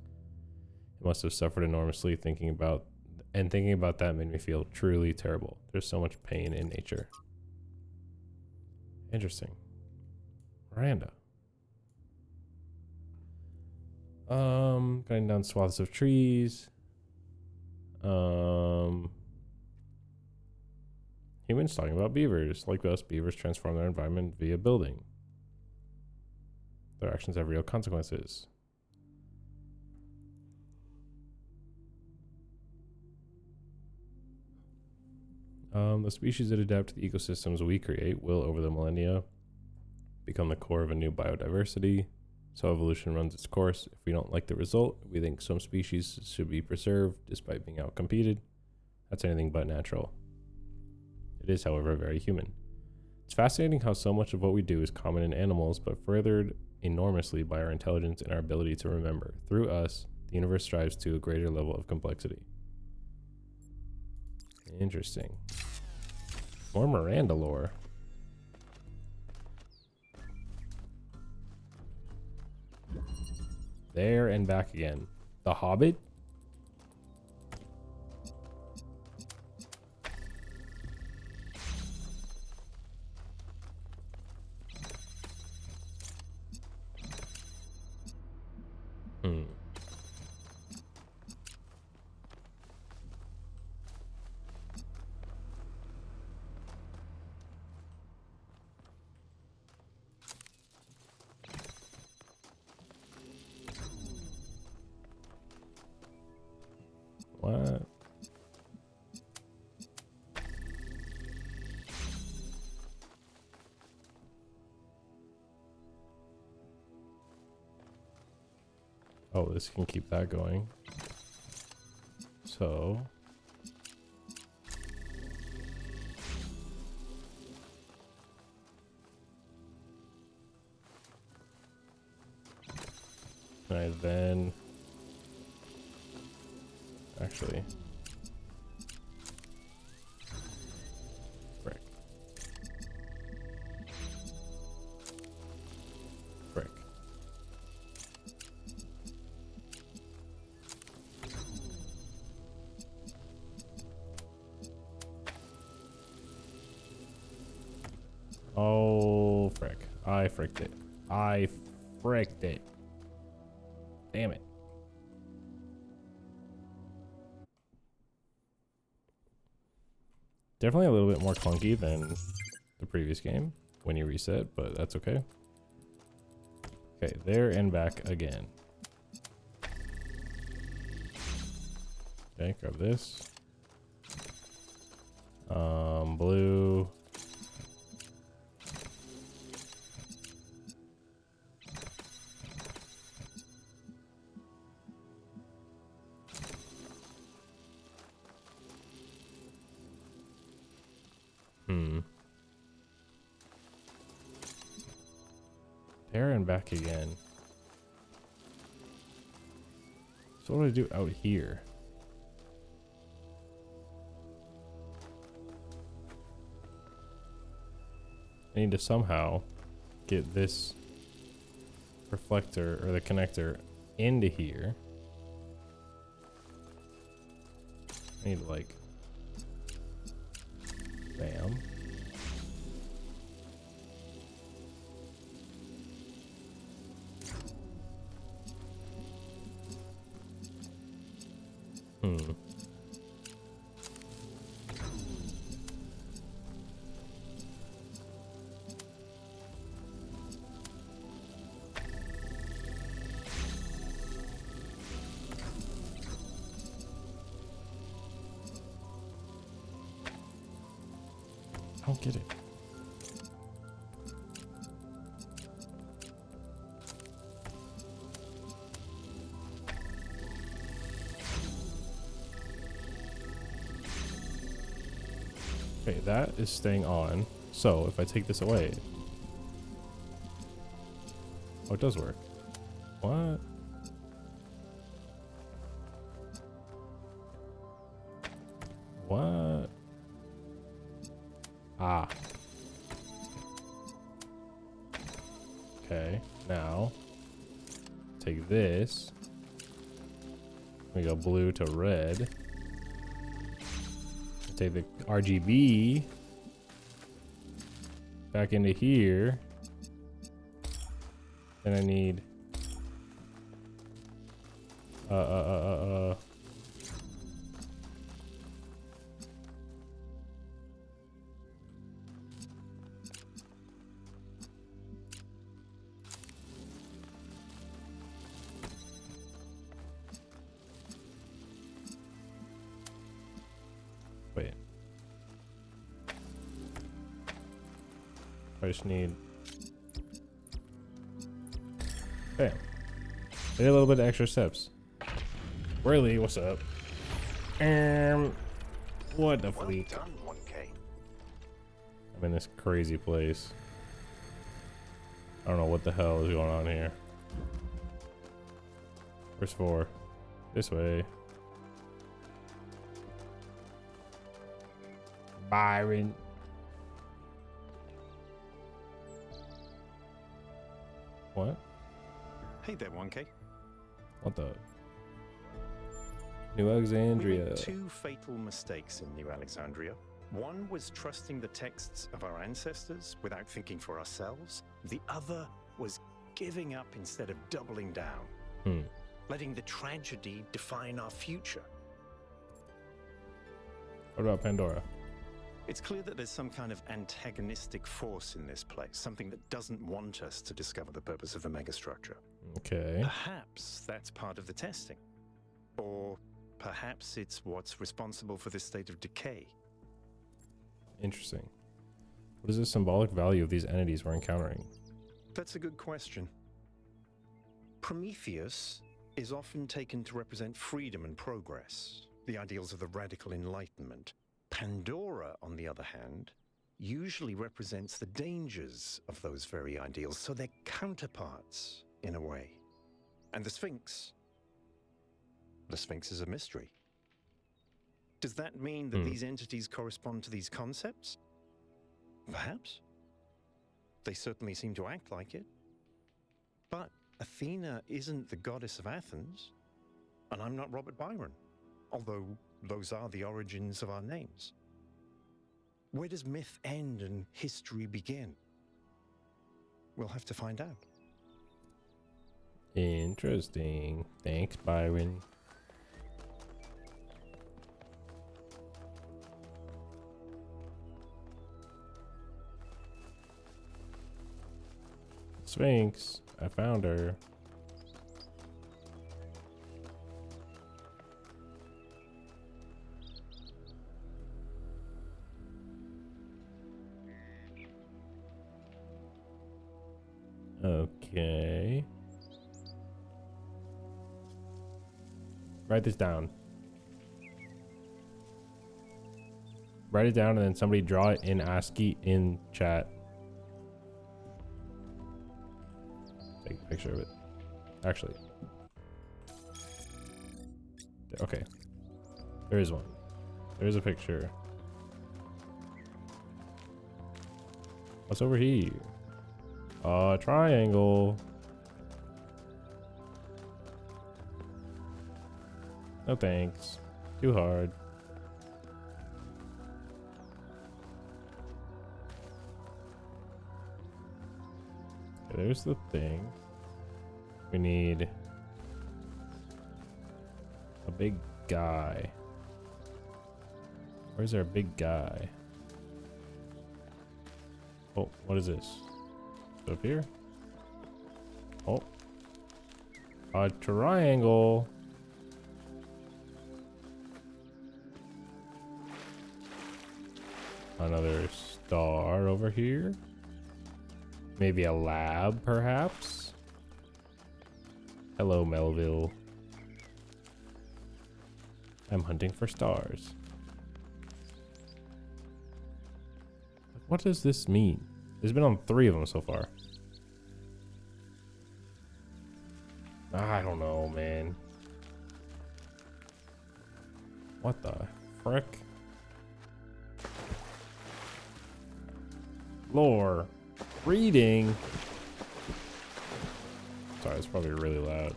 It must have suffered enormously. Thinking about that made me feel truly terrible. There's so much pain in nature. Interesting. Miranda. Cutting down swaths of trees. Humans talking about beavers. Like us, beavers transform their environment via building. Their actions have real consequences. The species that adapt to the ecosystems we create will, over the millennia, become the core of a new biodiversity. So evolution runs its course. If we don't like the result, we think some species should be preserved despite being outcompeted. That's anything but natural. It is, however, very human. It's fascinating how so much of what we do is common in animals, but furthered enormously by our intelligence and our ability to remember. Through us, the universe strives to a greater level of complexity. Interesting. More Miranda lore. There and back again. The Hobbit? What? Oh, this can keep that going. So can I then actually frick. Frick. Oh, frick. I fricked it. I fricked it. Damn it. Definitely a little bit more clunky than the previous game when you reset, but that's okay. Okay, there and back again. Okay, grab this. Blue. There and back again. So what do I do out here? I need to somehow get this reflector or the connector into here. I need to like, bam. I don't get it. Okay, that is staying on. So if I take this away, oh, it does work. What? What? Ah. Okay, now take this. We go blue to red. Take the RGB back into here. Then I need wait. I just need. Bam. I did a little bit of extra steps. Really, what's up? What the fleet? Well done, 1K. I'm in this crazy place. I don't know what the hell is going on here. Where's 4? This way. Byron. What? Hey there, 1K. What the? New We Alexandria. made 2 fatal mistakes in New Alexandria. One was trusting the texts of our ancestors without thinking for ourselves. The other was giving up instead of doubling down. Letting the tragedy define our future. What about Pandora? It's clear that there's some kind of antagonistic force in this place, something that doesn't want us to discover the purpose of the megastructure. Okay. Perhaps that's part of the testing. Or perhaps it's what's responsible for this state of decay. Interesting. What is the symbolic value of these entities we're encountering? That's a good question. Prometheus is often taken to represent freedom and progress, the ideals of the radical enlightenment. Pandora, on the other hand, usually represents the dangers of those very ideals, so they're counterparts in a way. And the Sphinx is a mystery. Does that mean that these entities correspond to these concepts? Perhaps. They certainly seem to act like it. But Athena isn't the goddess of Athens, and I'm not Robert Byron, although those are the origins of our names. Where does myth end and history begin? We'll have to find out. Interesting. Thanks, Byron. Sphinx. I found her. Okay. Write this down. Write it down and then somebody draw it in ASCII in chat. Take a picture of it. Actually. Okay. There is one. There's a picture. What's over here? Triangle. No thanks. Too hard. Okay, there's the thing. We need a big guy. Where's our big guy? Oh, what is this? Up here? Oh. A triangle. Another star over here. Maybe a lab, perhaps? Hello, Melville. I'm hunting for stars. What does this mean? There's been on 3 of them so far. I don't know, man. What the frick? Lore. Reading. Sorry, it's probably really loud.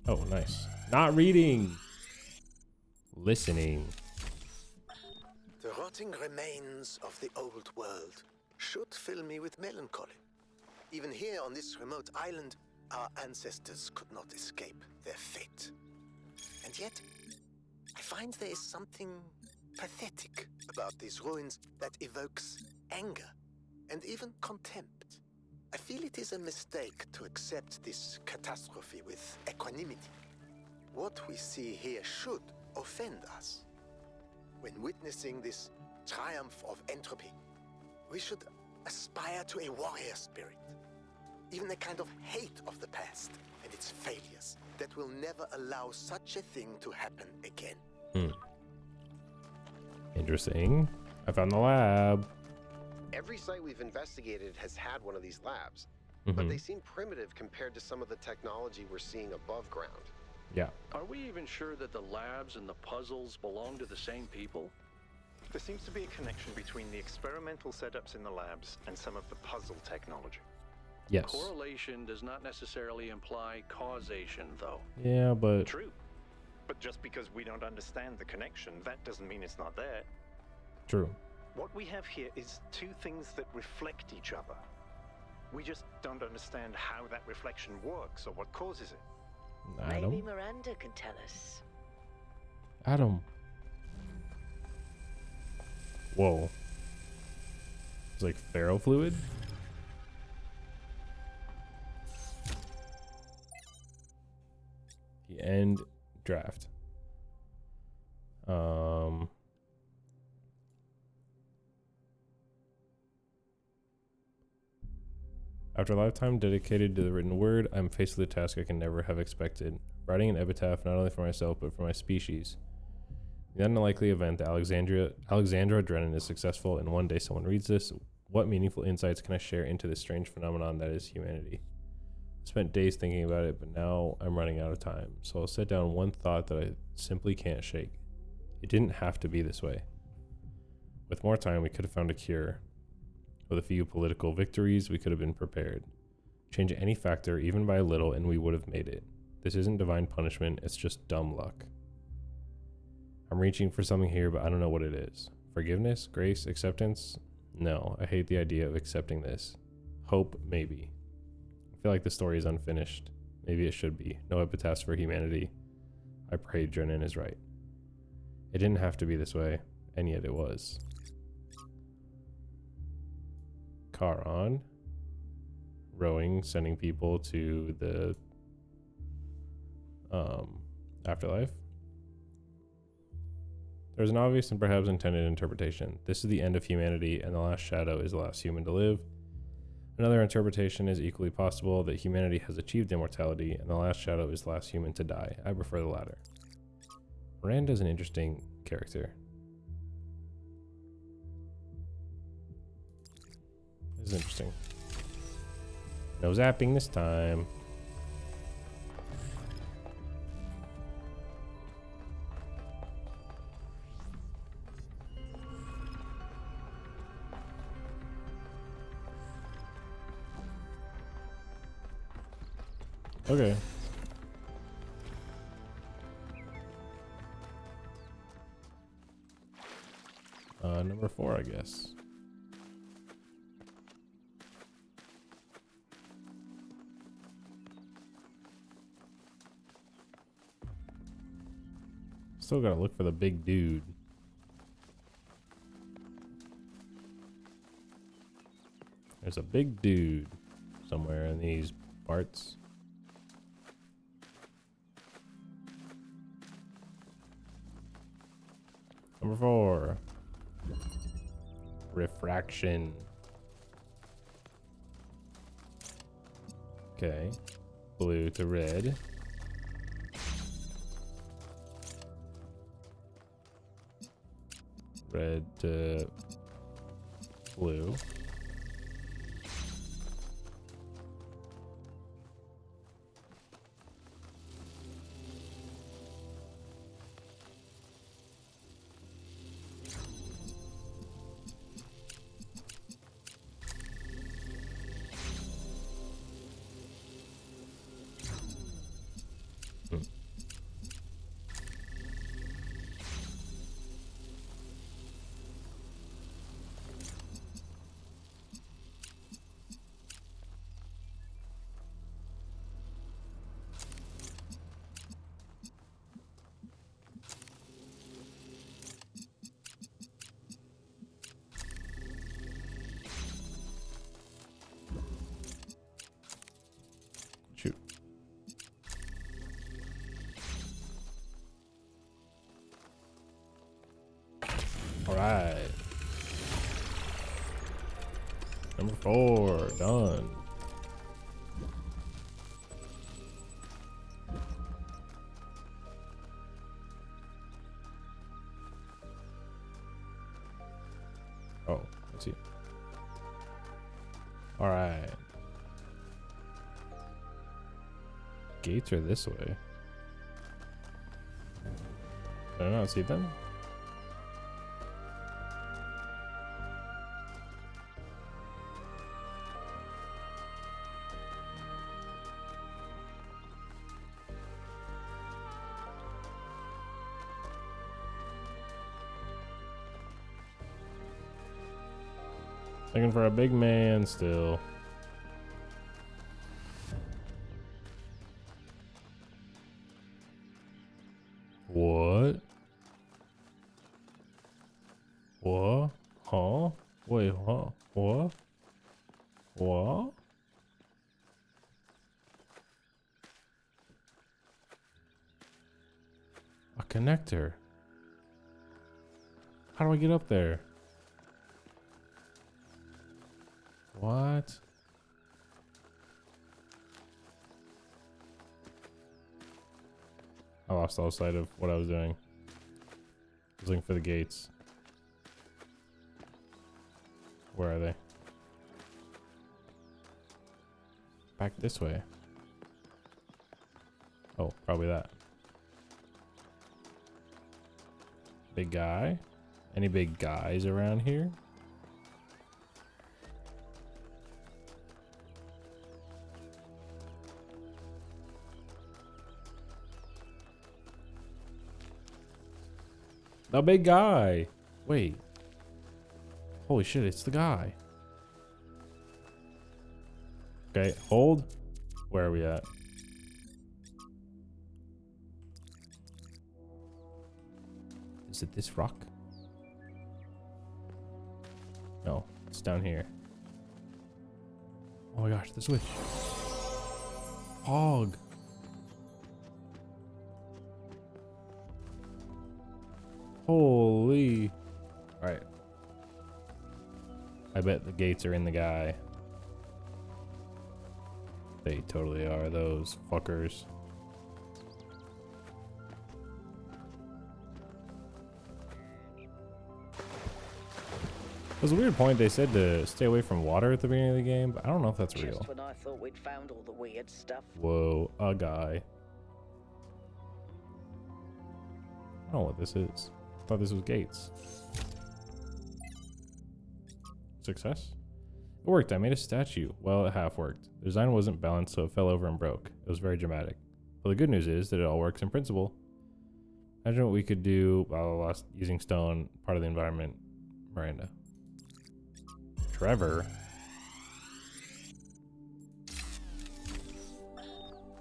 Oh, nice. Not reading. Listening. The rotting remains of the old world should fill me with melancholy. Even here on this remote island, our ancestors could not escape their fate. And yet, I find there is something pathetic about these ruins that evokes anger and even contempt. I feel it is a mistake to accept this catastrophe with equanimity. What we see here should offend us. When witnessing this triumph of entropy, we should aspire to a warrior spirit, even a kind of hate of the past and its failures that will never allow such a thing to happen again. Interesting. I found the lab. Every site we've investigated has had one of these labs, Mm-hmm. but they seem primitive compared to some of the technology we're seeing above ground. Yeah. Are we even sure that the labs and the puzzles belong to the same people? There seems to be a connection between the experimental setups in the labs and some of the puzzle technology. Yes. Correlation does not necessarily imply causation, though. Yeah, but True. But just because we don't understand the connection, that doesn't mean it's not there. true. What we have here is two things that reflect each other. We just don't understand how that reflection works or what causes it. Adam. Maybe Miranda can tell us. Adam. Whoa. It's like ferrofluid? The end draft. After a lifetime dedicated to the written word, I'm faced with a task I can never have expected. Writing an epitaph not only for myself, but for my species. The unlikely event that Alexandra Drennan is successful and one day someone reads this, what meaningful insights can I share into this strange phenomenon that is humanity? I spent days thinking about it, but now I'm running out of time, so I'll set down one thought that I simply can't shake. It didn't have to be this way. With more time, we could have found a cure. With a few political victories, we could have been prepared. Change any factor, even by a little, and we would have made it. This isn't divine punishment, it's just dumb luck. I'm reaching for something here, but I don't know what it is. Forgiveness? Grace? Acceptance? No, I hate the idea of accepting this. Hope? Maybe. I feel like the story is unfinished. Maybe it should be. No epitaphs for humanity. I pray Drennan is right. It didn't have to be this way, and yet it was. Car on. Rowing, sending people to the afterlife. There's an obvious and perhaps intended interpretation. This is the end of humanity, and the last shadow is the last human to live. Another interpretation is equally possible, that humanity has achieved immortality, and the last shadow is the last human to die. I prefer the latter. Miranda's an interesting character. This is interesting. No zapping this time. Okay. Number 4, I guess. Still gotta look for the big dude. There's a big dude somewhere in these parts. Number 4. Refraction. Okay. Blue to red. Red to blue. Shoot. All right. Number 4, done. I see. All right. Gates are this way. I don't know. See them? Looking for a big man still. What? What? Huh? Wait, huh? What? What? A connector. How do I get up there? What? I lost all sight of what I was doing. I was looking for the gates. Where are they? Back this way. Oh, probably that. Big guy? Any big guys around here? The big guy. Wait. Holy shit, it's the guy. Okay, hold. Where are we at? Is it this rock? No, it's down here. Oh my gosh, the switch. Hog. Holy. Alright. I bet the gates are in the guy. They totally are, those fuckers. It was a weird point. They said to stay away from water at the beginning of the game, but I don't know if that's real. Just when I thought we'd found all the weird stuff. Whoa, a guy. I don't know what this is. I thought this was gates. Success? It worked. I made a statue. Well, it half worked. The design wasn't balanced, so it fell over and broke. It was very dramatic. But the good news is that it all works in principle. Imagine what we could do, blah, blah, blah, using stone, part of the environment. Miranda. Trevor.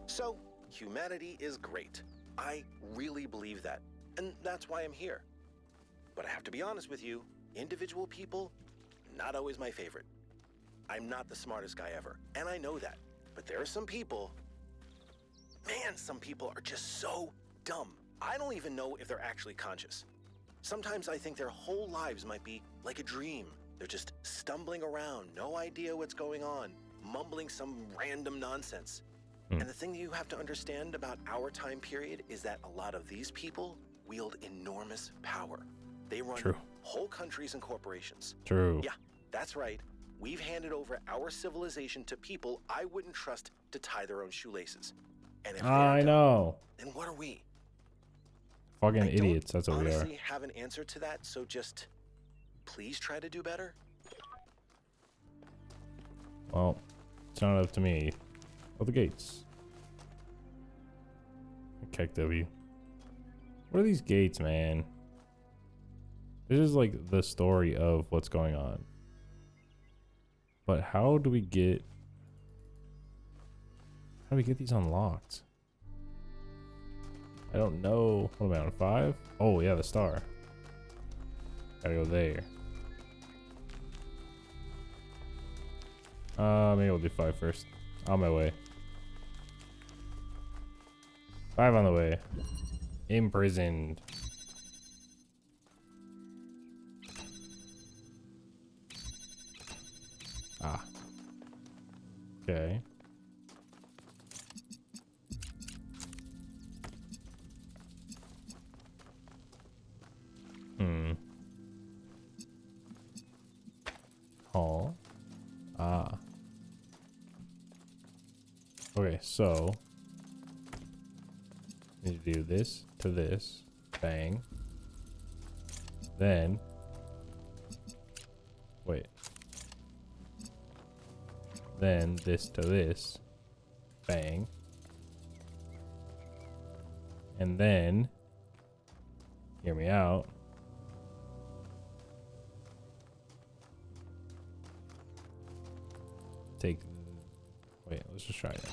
So, humanity is great. I really believe that. And that's why I'm here. But I have to be honest with you, individual people, not always my favorite. I'm not the smartest guy ever, and I know that. But there are some people, man, some people are just so dumb. I don't even know if they're actually conscious. Sometimes I think their whole lives might be like a dream. They're just stumbling around, no idea what's going on, mumbling some random nonsense. And the thing that you have to understand about our time period is that a lot of these people wield enormous power. They run whole countries and corporations. True. Yeah, that's right. We've handed over our civilization to people I wouldn't trust to tie their own shoelaces. And if I know. then what are we? Fucking idiots. That's what we are. I honestly have an answer to that, so just please try to do better. Well, it's not up to me. Oh, the gates. Keck W. What are these gates, man? This is like the story of what's going on. But how do we get... How do we get these unlocked? I don't know. What am I on, 5? Oh, yeah, the star. Gotta go there. Maybe we'll do 5 first. On my way. 5 on the way. Imprisoned. Ah. Okay. Okay, so need to do this to this, bang. Then wait. Then this to this, bang. And then, hear me out. Take, wait, let's just try that.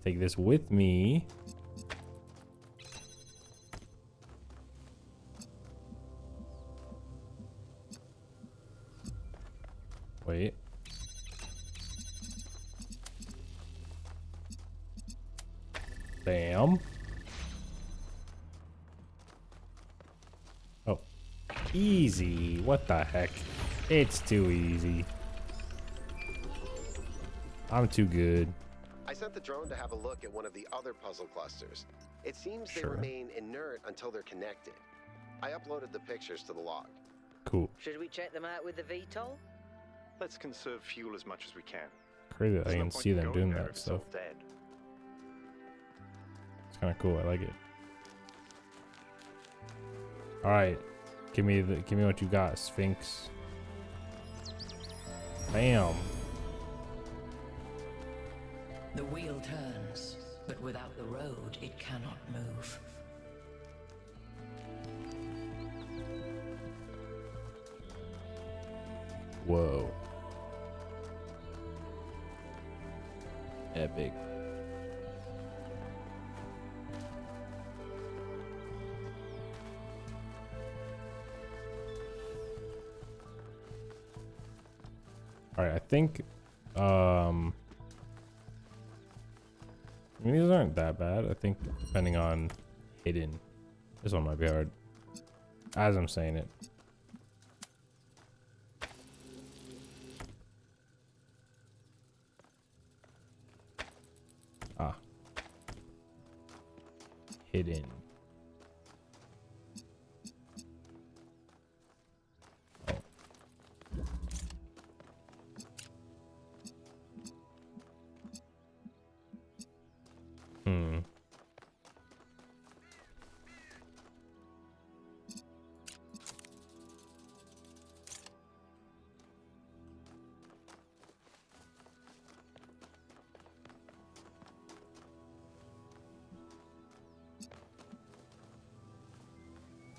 Take this with me. Wait. Bam. Oh. Easy. What the heck? It's too easy. I'm too good. I sent the drone to have a look at one of the other puzzle clusters. It seems they Sure. remain inert until they're connected. I uploaded the pictures to the log. Cool. Should we check them out with the VTOL? Let's conserve fuel as much as we can. Crazy that I There's no can point see in them going doing there that if it's stuff. all dead. It's kind of cool. I like it. All right, give me what you got, Sphinx. Bam. The wheel turns, but without the road, it cannot move. Whoa. Epic. All right, I think I mean, these aren't that bad. I think depending on hidden, this one might be hard. As I'm saying it. Ah. Hidden. Oh. Hmm.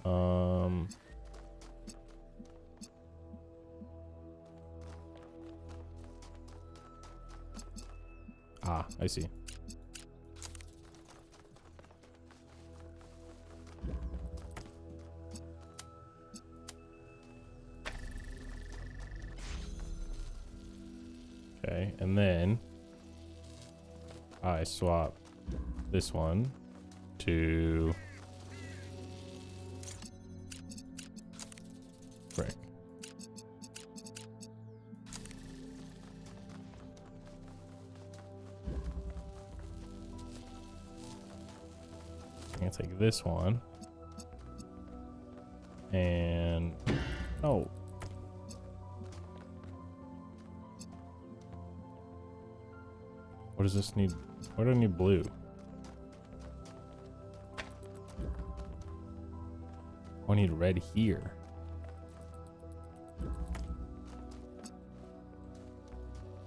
Um. Ah, I see. Okay, and then I swap this one to frick. I'm gonna take this one and no. What does this need? Why do I need blue? I need red here.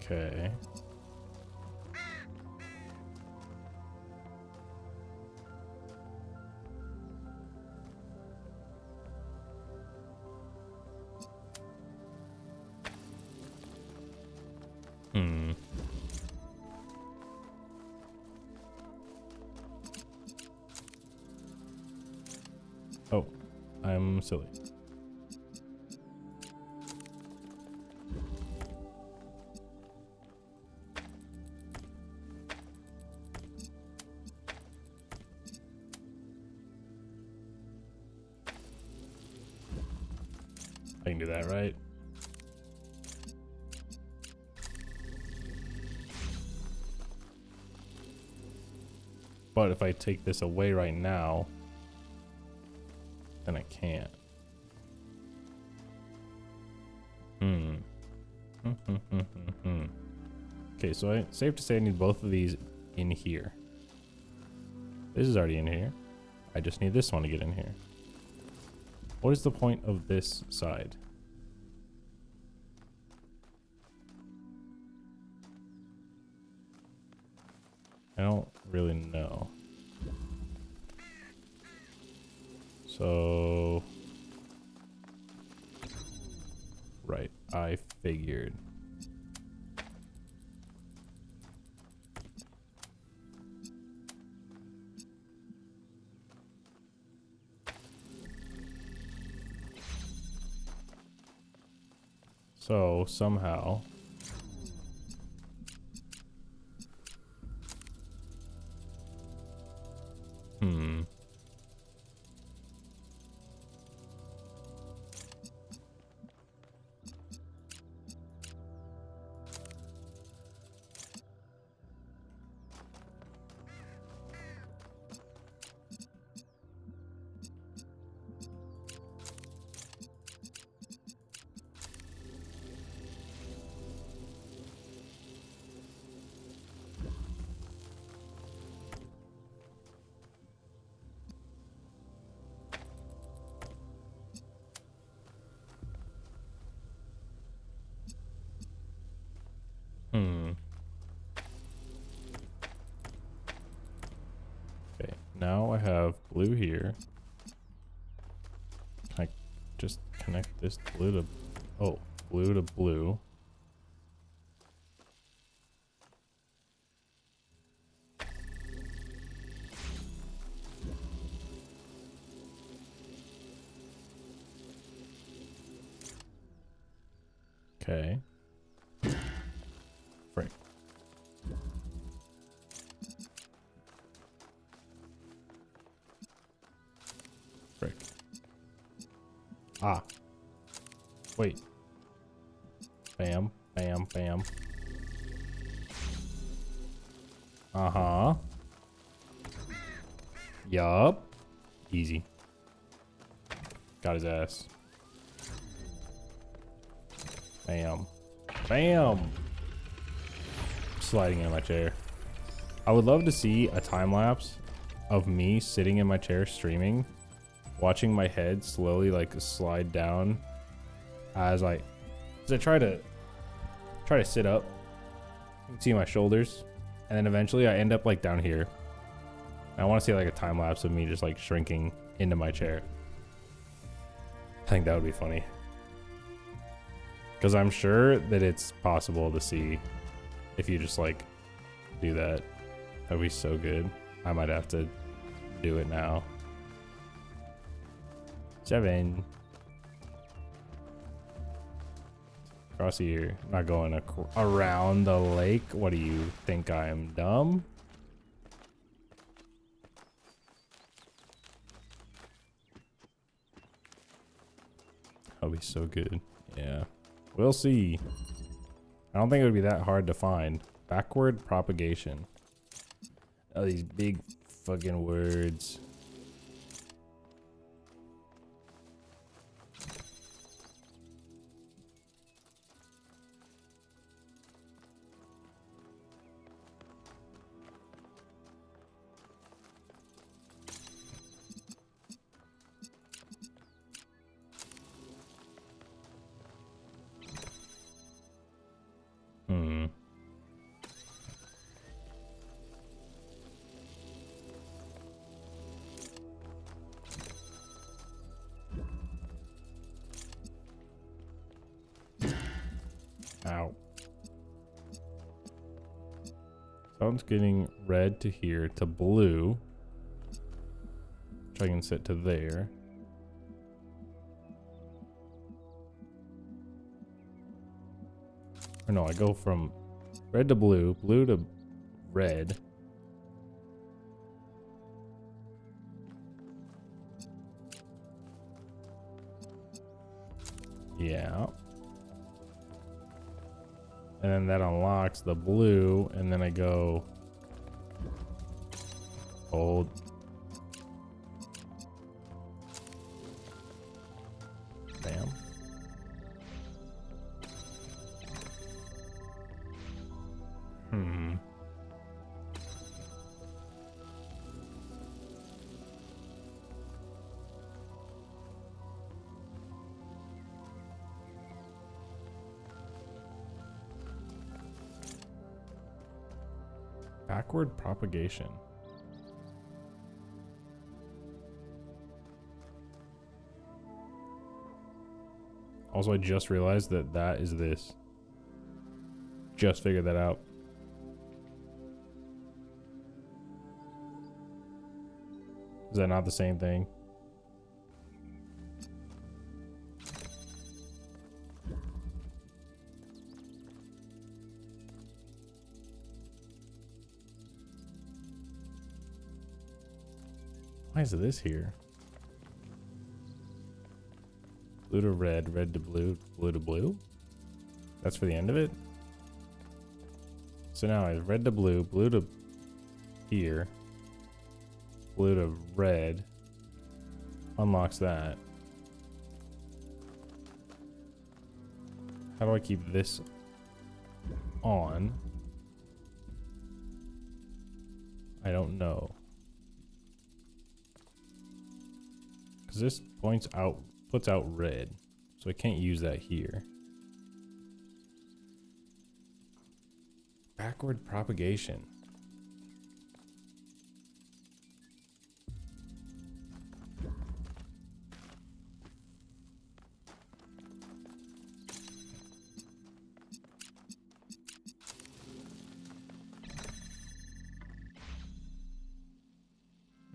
Okay. Hmm. Oh, I'm silly. I can do that, right? But if I take this away right now, then I can't. Okay, so safe to say I need both of these in here. This is already in here. I just need this one to get in here. What is the point of this side? I don't really know. So... Right, I figured. So, somehow... Okay, now I have blue here. Can I just connect this blue to... Oh, blue to blue. Okay. Frick. Frick. Ah. Wait. Bam, bam, bam. Uh-huh. Yup. Easy. Got his ass. Bam. Bam! Sliding in my chair. I would love to see a time lapse of me sitting in my chair streaming, watching my head slowly like slide down as I try to sit up. You can see my shoulders, and then eventually I end up like down here. And I want to see like a time lapse of me just like shrinking into my chair. I think that would be funny. Because I'm sure that it's possible to see if you just like do that. That'd be so good. I might have to do it now. 7. Across here. I'm not going around the lake. What do you think? I am dumb? That'll be so good. Yeah. We'll see. I don't think it would be that hard to find. Backward propagation. Oh, these big fucking words. Ow. Sounds getting red to here to blue. Which I can set to there. Or no, I go from red to blue, blue to red. Yeah. And then that unlocks the blue, and then I go hold. Bam. Backward propagation. Also, I just realized that that is this. Just figured that out. Is that not the same thing? Why is this here? Blue to red, red to blue, blue to blue? That's for the end of it? So now I have red to blue, blue to here, blue to red. Unlocks that. How do I keep this on? I don't know. Because this puts out red. So I can't use that here. Backward propagation.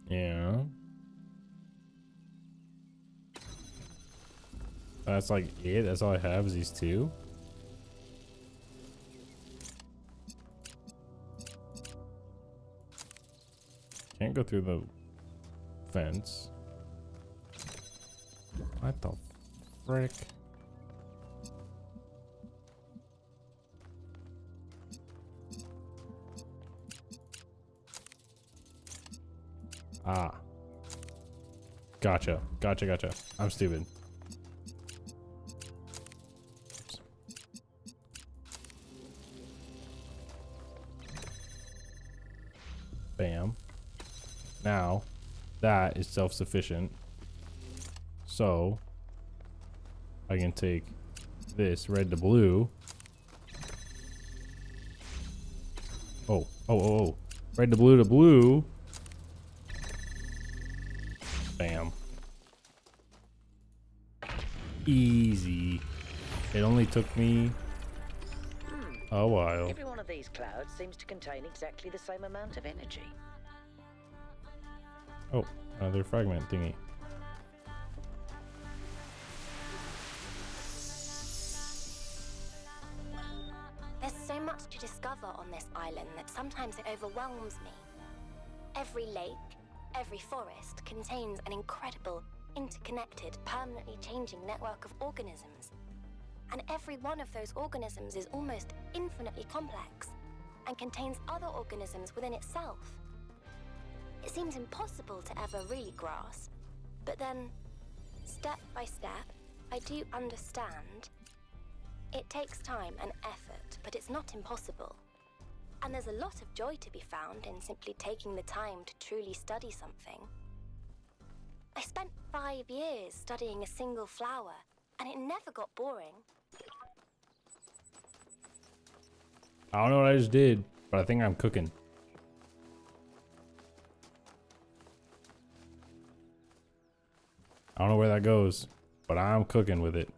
Yeah. That's like it. That's all I have is these two. Can't go through the fence. What the frick? Ah. Gotcha. Gotcha. I'm stupid. Oops. Bam. Now, that is self-sufficient. So, I can take this red to blue. Oh. Red to blue. Bam. Easy. It only took me a while. Every one of these clouds seems to contain exactly the same amount of energy. Oh, another fragment thingy. There's so much to discover on this island that sometimes it overwhelms me. Every lake, every forest contains an incredible, interconnected, permanently changing network of organisms. And every one of those organisms is almost infinitely complex and contains other organisms within itself. It seems impossible to ever really grasp, but then, step by step, I do understand. It takes time and effort, but it's not impossible. And there's a lot of joy to be found in simply taking the time to truly study something. I spent 5 years studying a single flower, and it never got boring. I don't know what I just did, but I think I'm cooking. I don't know where that goes, but I'm cooking with it.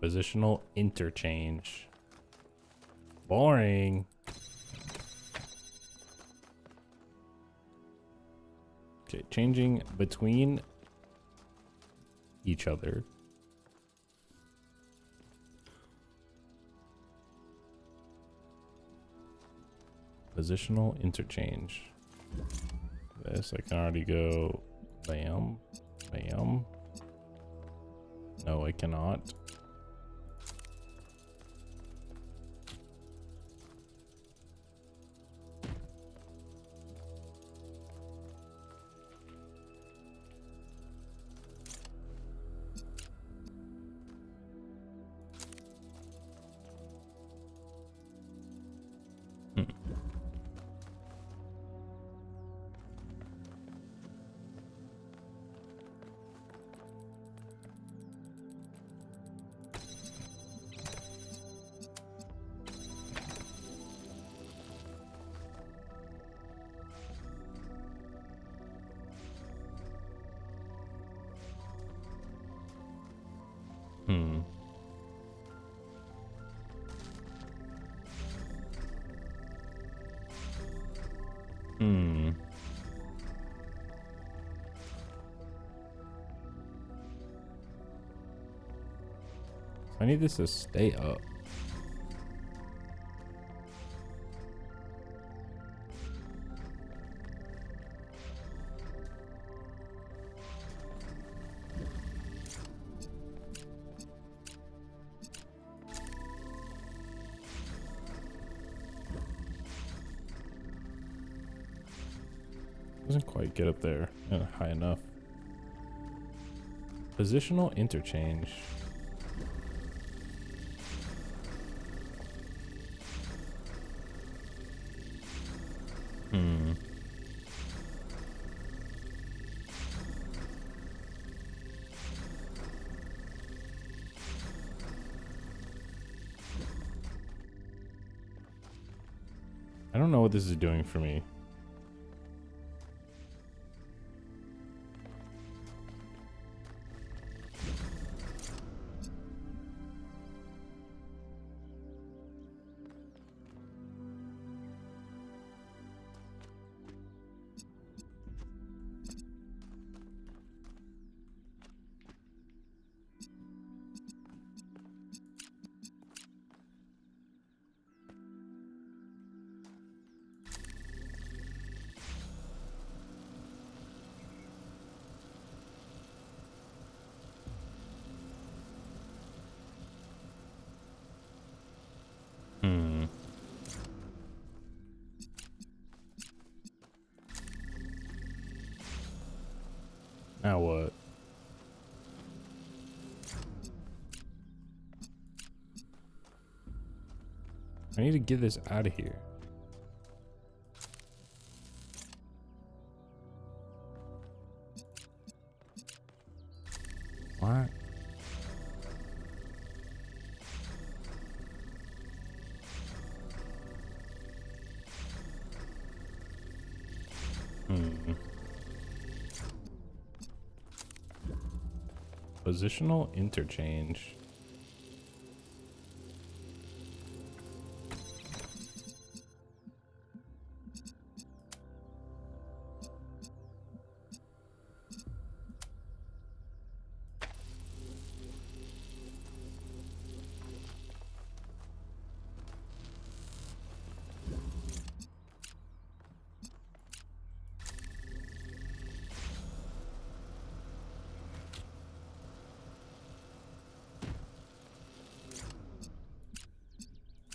Positional interchange. Boring. Okay, changing between each other. Positional interchange. This, I can already go bam, bam. No, I cannot. Hmm. I need this to stay up. Doesn't quite get up there high enough. Positional interchange. Hmm. I don't know what this is doing for me. Hmm. Now what? I need to get this out of here. What? Hmm. Positional interchange.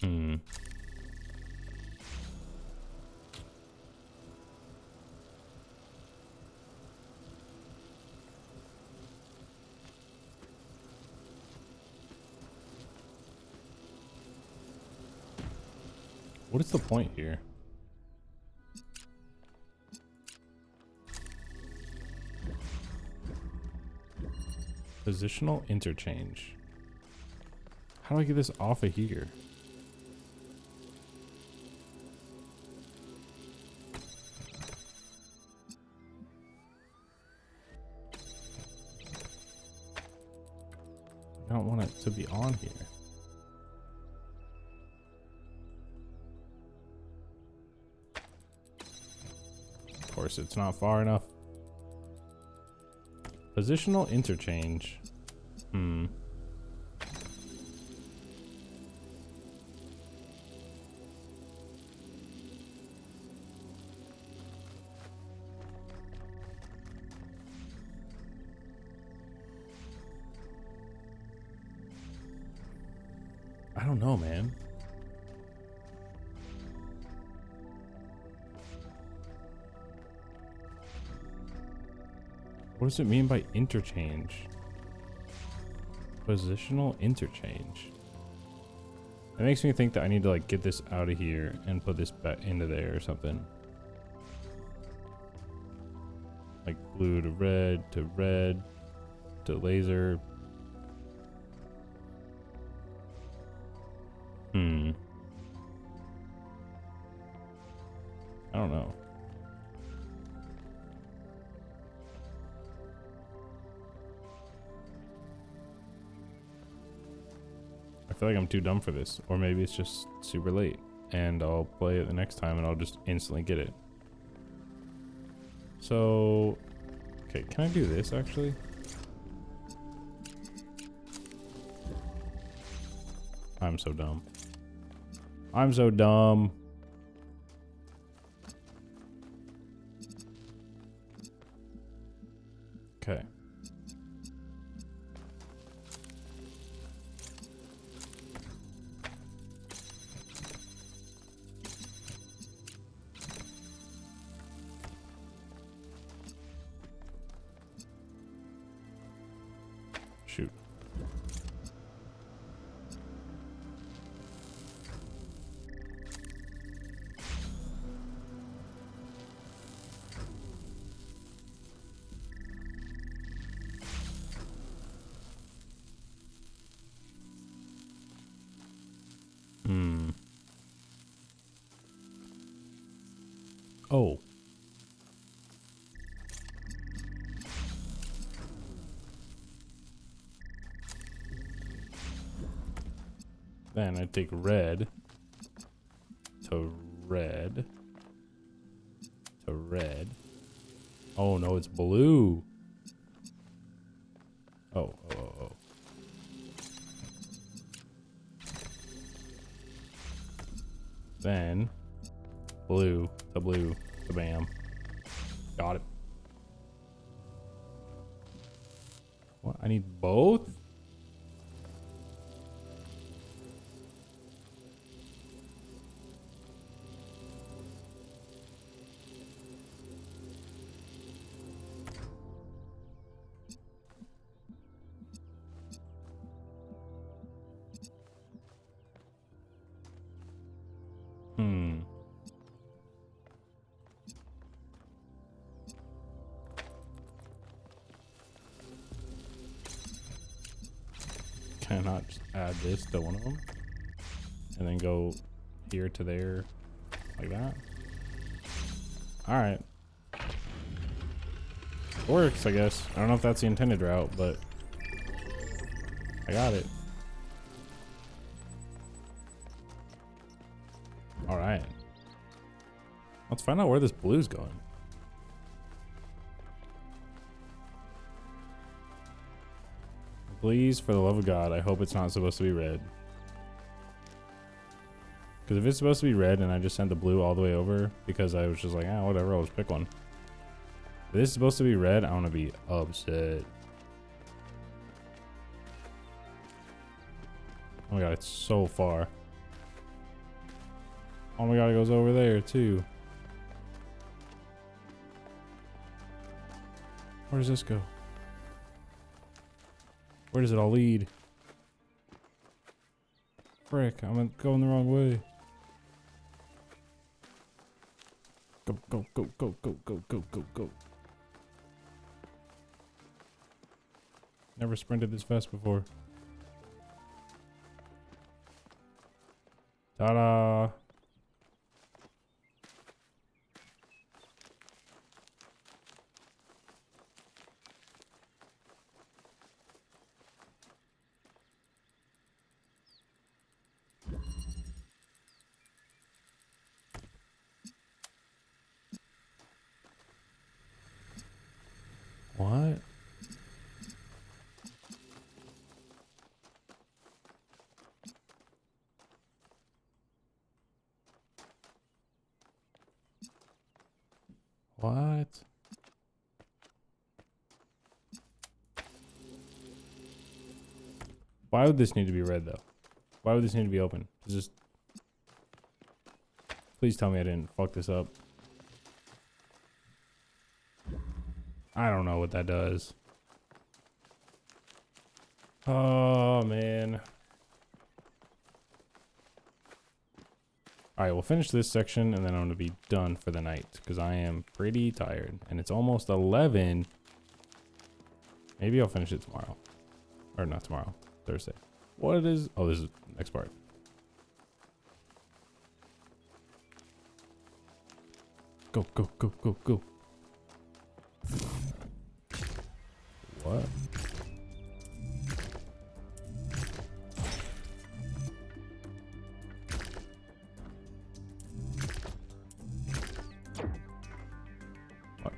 Hmm. What is the point here? Positional interchange. How do I get this off of here? I don't want it to be on here. Of course, it's not far enough. Positional interchange. Hmm. I don't know, man. What does it mean by interchange? Positional interchange. It makes me think that I need to like get this out of here and put this back into there or something. Like blue to red to laser. Hmm. I don't know. I feel like I'm too dumb for this, or maybe it's just super late and I'll play it the next time and I'll just instantly get it. So, okay, can I do this actually? I'm so dumb. I'm so dumb. Okay. Shoot. Oh. Then I take red to red to red. Oh no, it's blue. Oh. Then blue to bam. Got it. What? I need both? Can I not just add this to one of them? And then go here to there like that? Alright. Works, I guess. I don't know if that's the intended route, but I got it. Alright. Let's find out where this blue's going. Please, for the love of God, I hope it's not supposed to be red. Because if it's supposed to be red and I just sent the blue all the way over because I was just like, ah, whatever, I'll just pick one. If this is supposed to be red, I'm going to be upset. Oh my God, it's so far. Oh my God, it goes over there too. Where does this go? Where does it all lead? Frick, I'm going the wrong way. Go, go, go, go, go, go, go, go, go. Never sprinted this fast before. Ta-da! What? What? Why would this need to be red though? Why would this need to be open? Just please tell me I didn't fuck this up. I don't know what that does. Oh man. Alright, we'll finish this section and then I'm gonna be done for the night because I am pretty tired and it's almost 11. Maybe I'll finish it tomorrow. Or not tomorrow, Thursday. What is, oh, this is the next part. Go, go, go, go, go. What? What?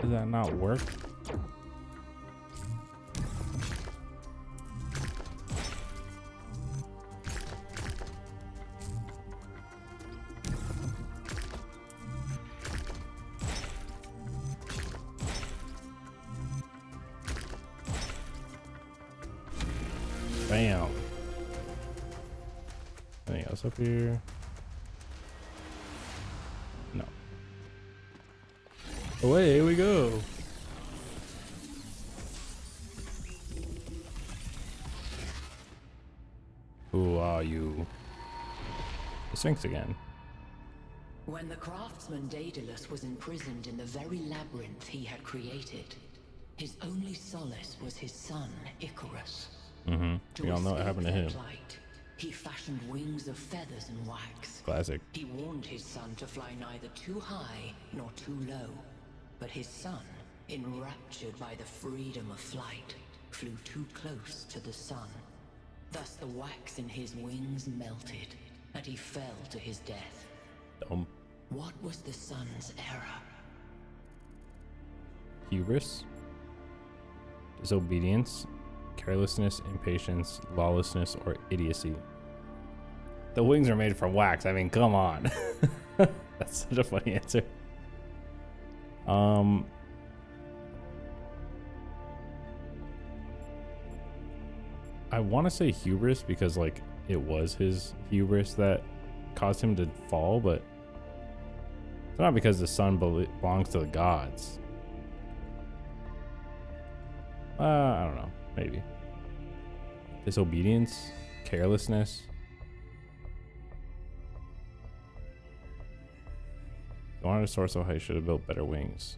Does that not work? Bam. Anything else up here? No. Away we go. Who are you? The Sphinx again. When the craftsman Daedalus was imprisoned in the very labyrinth he had created, his only solace was his son, Icarus. We all know what happened to him. Plight, he fashioned wings of feathers and wax. Classic. He warned his son to fly neither too high nor too low. But his son, enraptured by the freedom of flight, flew too close to the sun. Thus the wax in his wings melted, and he fell to his death. Dumb. What was the sun's error? Hubris, disobedience, carelessness, impatience, lawlessness, or idiocy. The wings are made from wax. I mean, come on. That's such a funny answer. I want to say hubris because, like, it was his hubris that caused him to fall, but it's not because the sun belongs to the gods. I don't know. Maybe. Disobedience, carelessness. If you wanted to soar so high, you should have built better wings.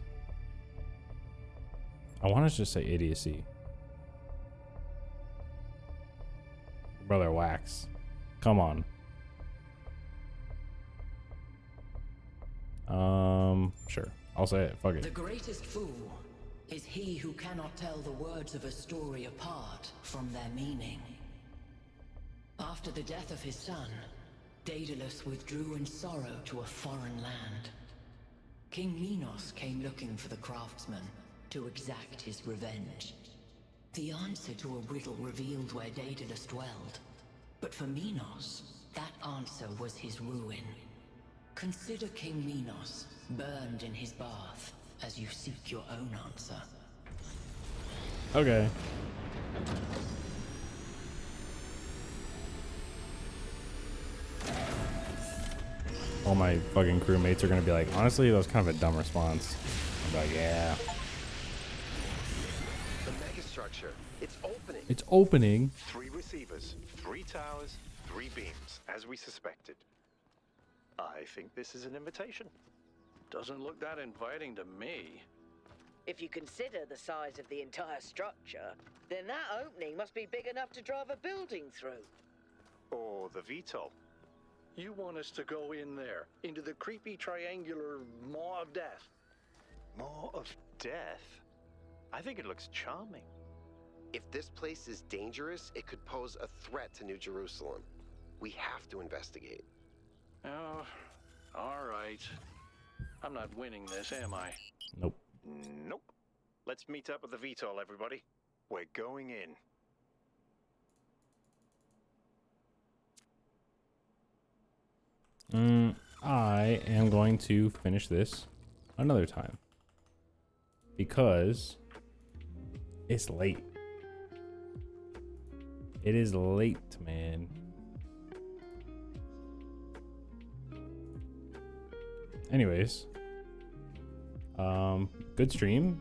I want to just say idiocy. Brother, wax. Come on. Sure. I'll say it. Fuck it. The greatest fool is he who cannot tell the words of a story apart from their meaning. After the death of his son, Daedalus withdrew in sorrow to a foreign land. King Minos came looking for the craftsman to exact his revenge. The answer to a riddle revealed where Daedalus dwelled. But for Minos, that answer was his ruin. Consider King Minos burned in his bath as you seek your own answer. Okay. All my fucking crewmates are gonna be like, honestly, that was kind of a dumb response. I'm like, yeah. The megastructure. It's opening. It's opening. 3 receivers, 3 towers, 3 beams, as we suspected. I think this is an invitation. Doesn't look that inviting to me. If you consider the size of the entire structure, then that opening must be big enough to drive a building through. Or the VTOL. You want us to go in there, into the creepy triangular maw of death? Maw of death? I think it looks charming. If this place is dangerous, it could pose a threat to New Jerusalem. We have to investigate. Oh, all right. I'm not winning this, am I? Nope. Nope. Let's meet up at the VTOL, everybody. We're going in. I am going to finish this another time because it's late. It is late, man. Anyways, good stream.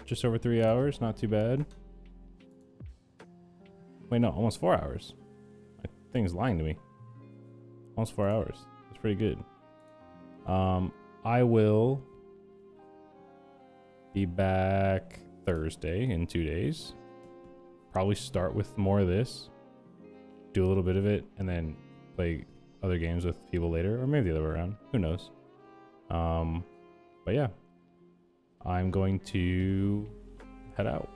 Just over 3 hours, not too bad. Wait, no, almost 4 hours. My thing's lying to me. Almost 4 hours. That's pretty good. I will be back Thursday in 2 days. Probably start with more of this, do a little bit of it, and then play other games with people later, or maybe the other way around. Who knows? But yeah, I'm going to head out.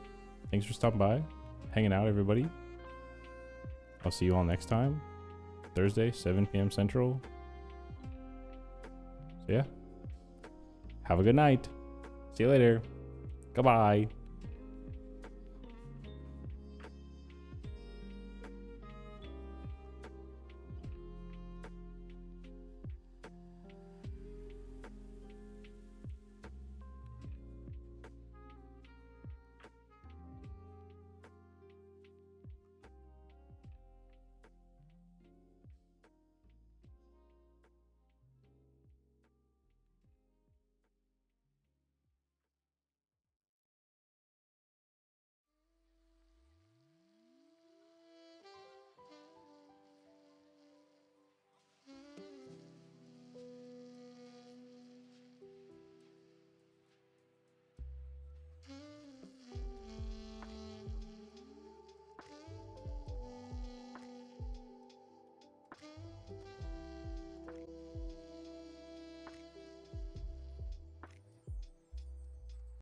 Thanks for stopping by, hanging out, everybody. I'll see you all next time. Thursday, 7 p.m. Central. So yeah, Have a good night. See you later. Goodbye.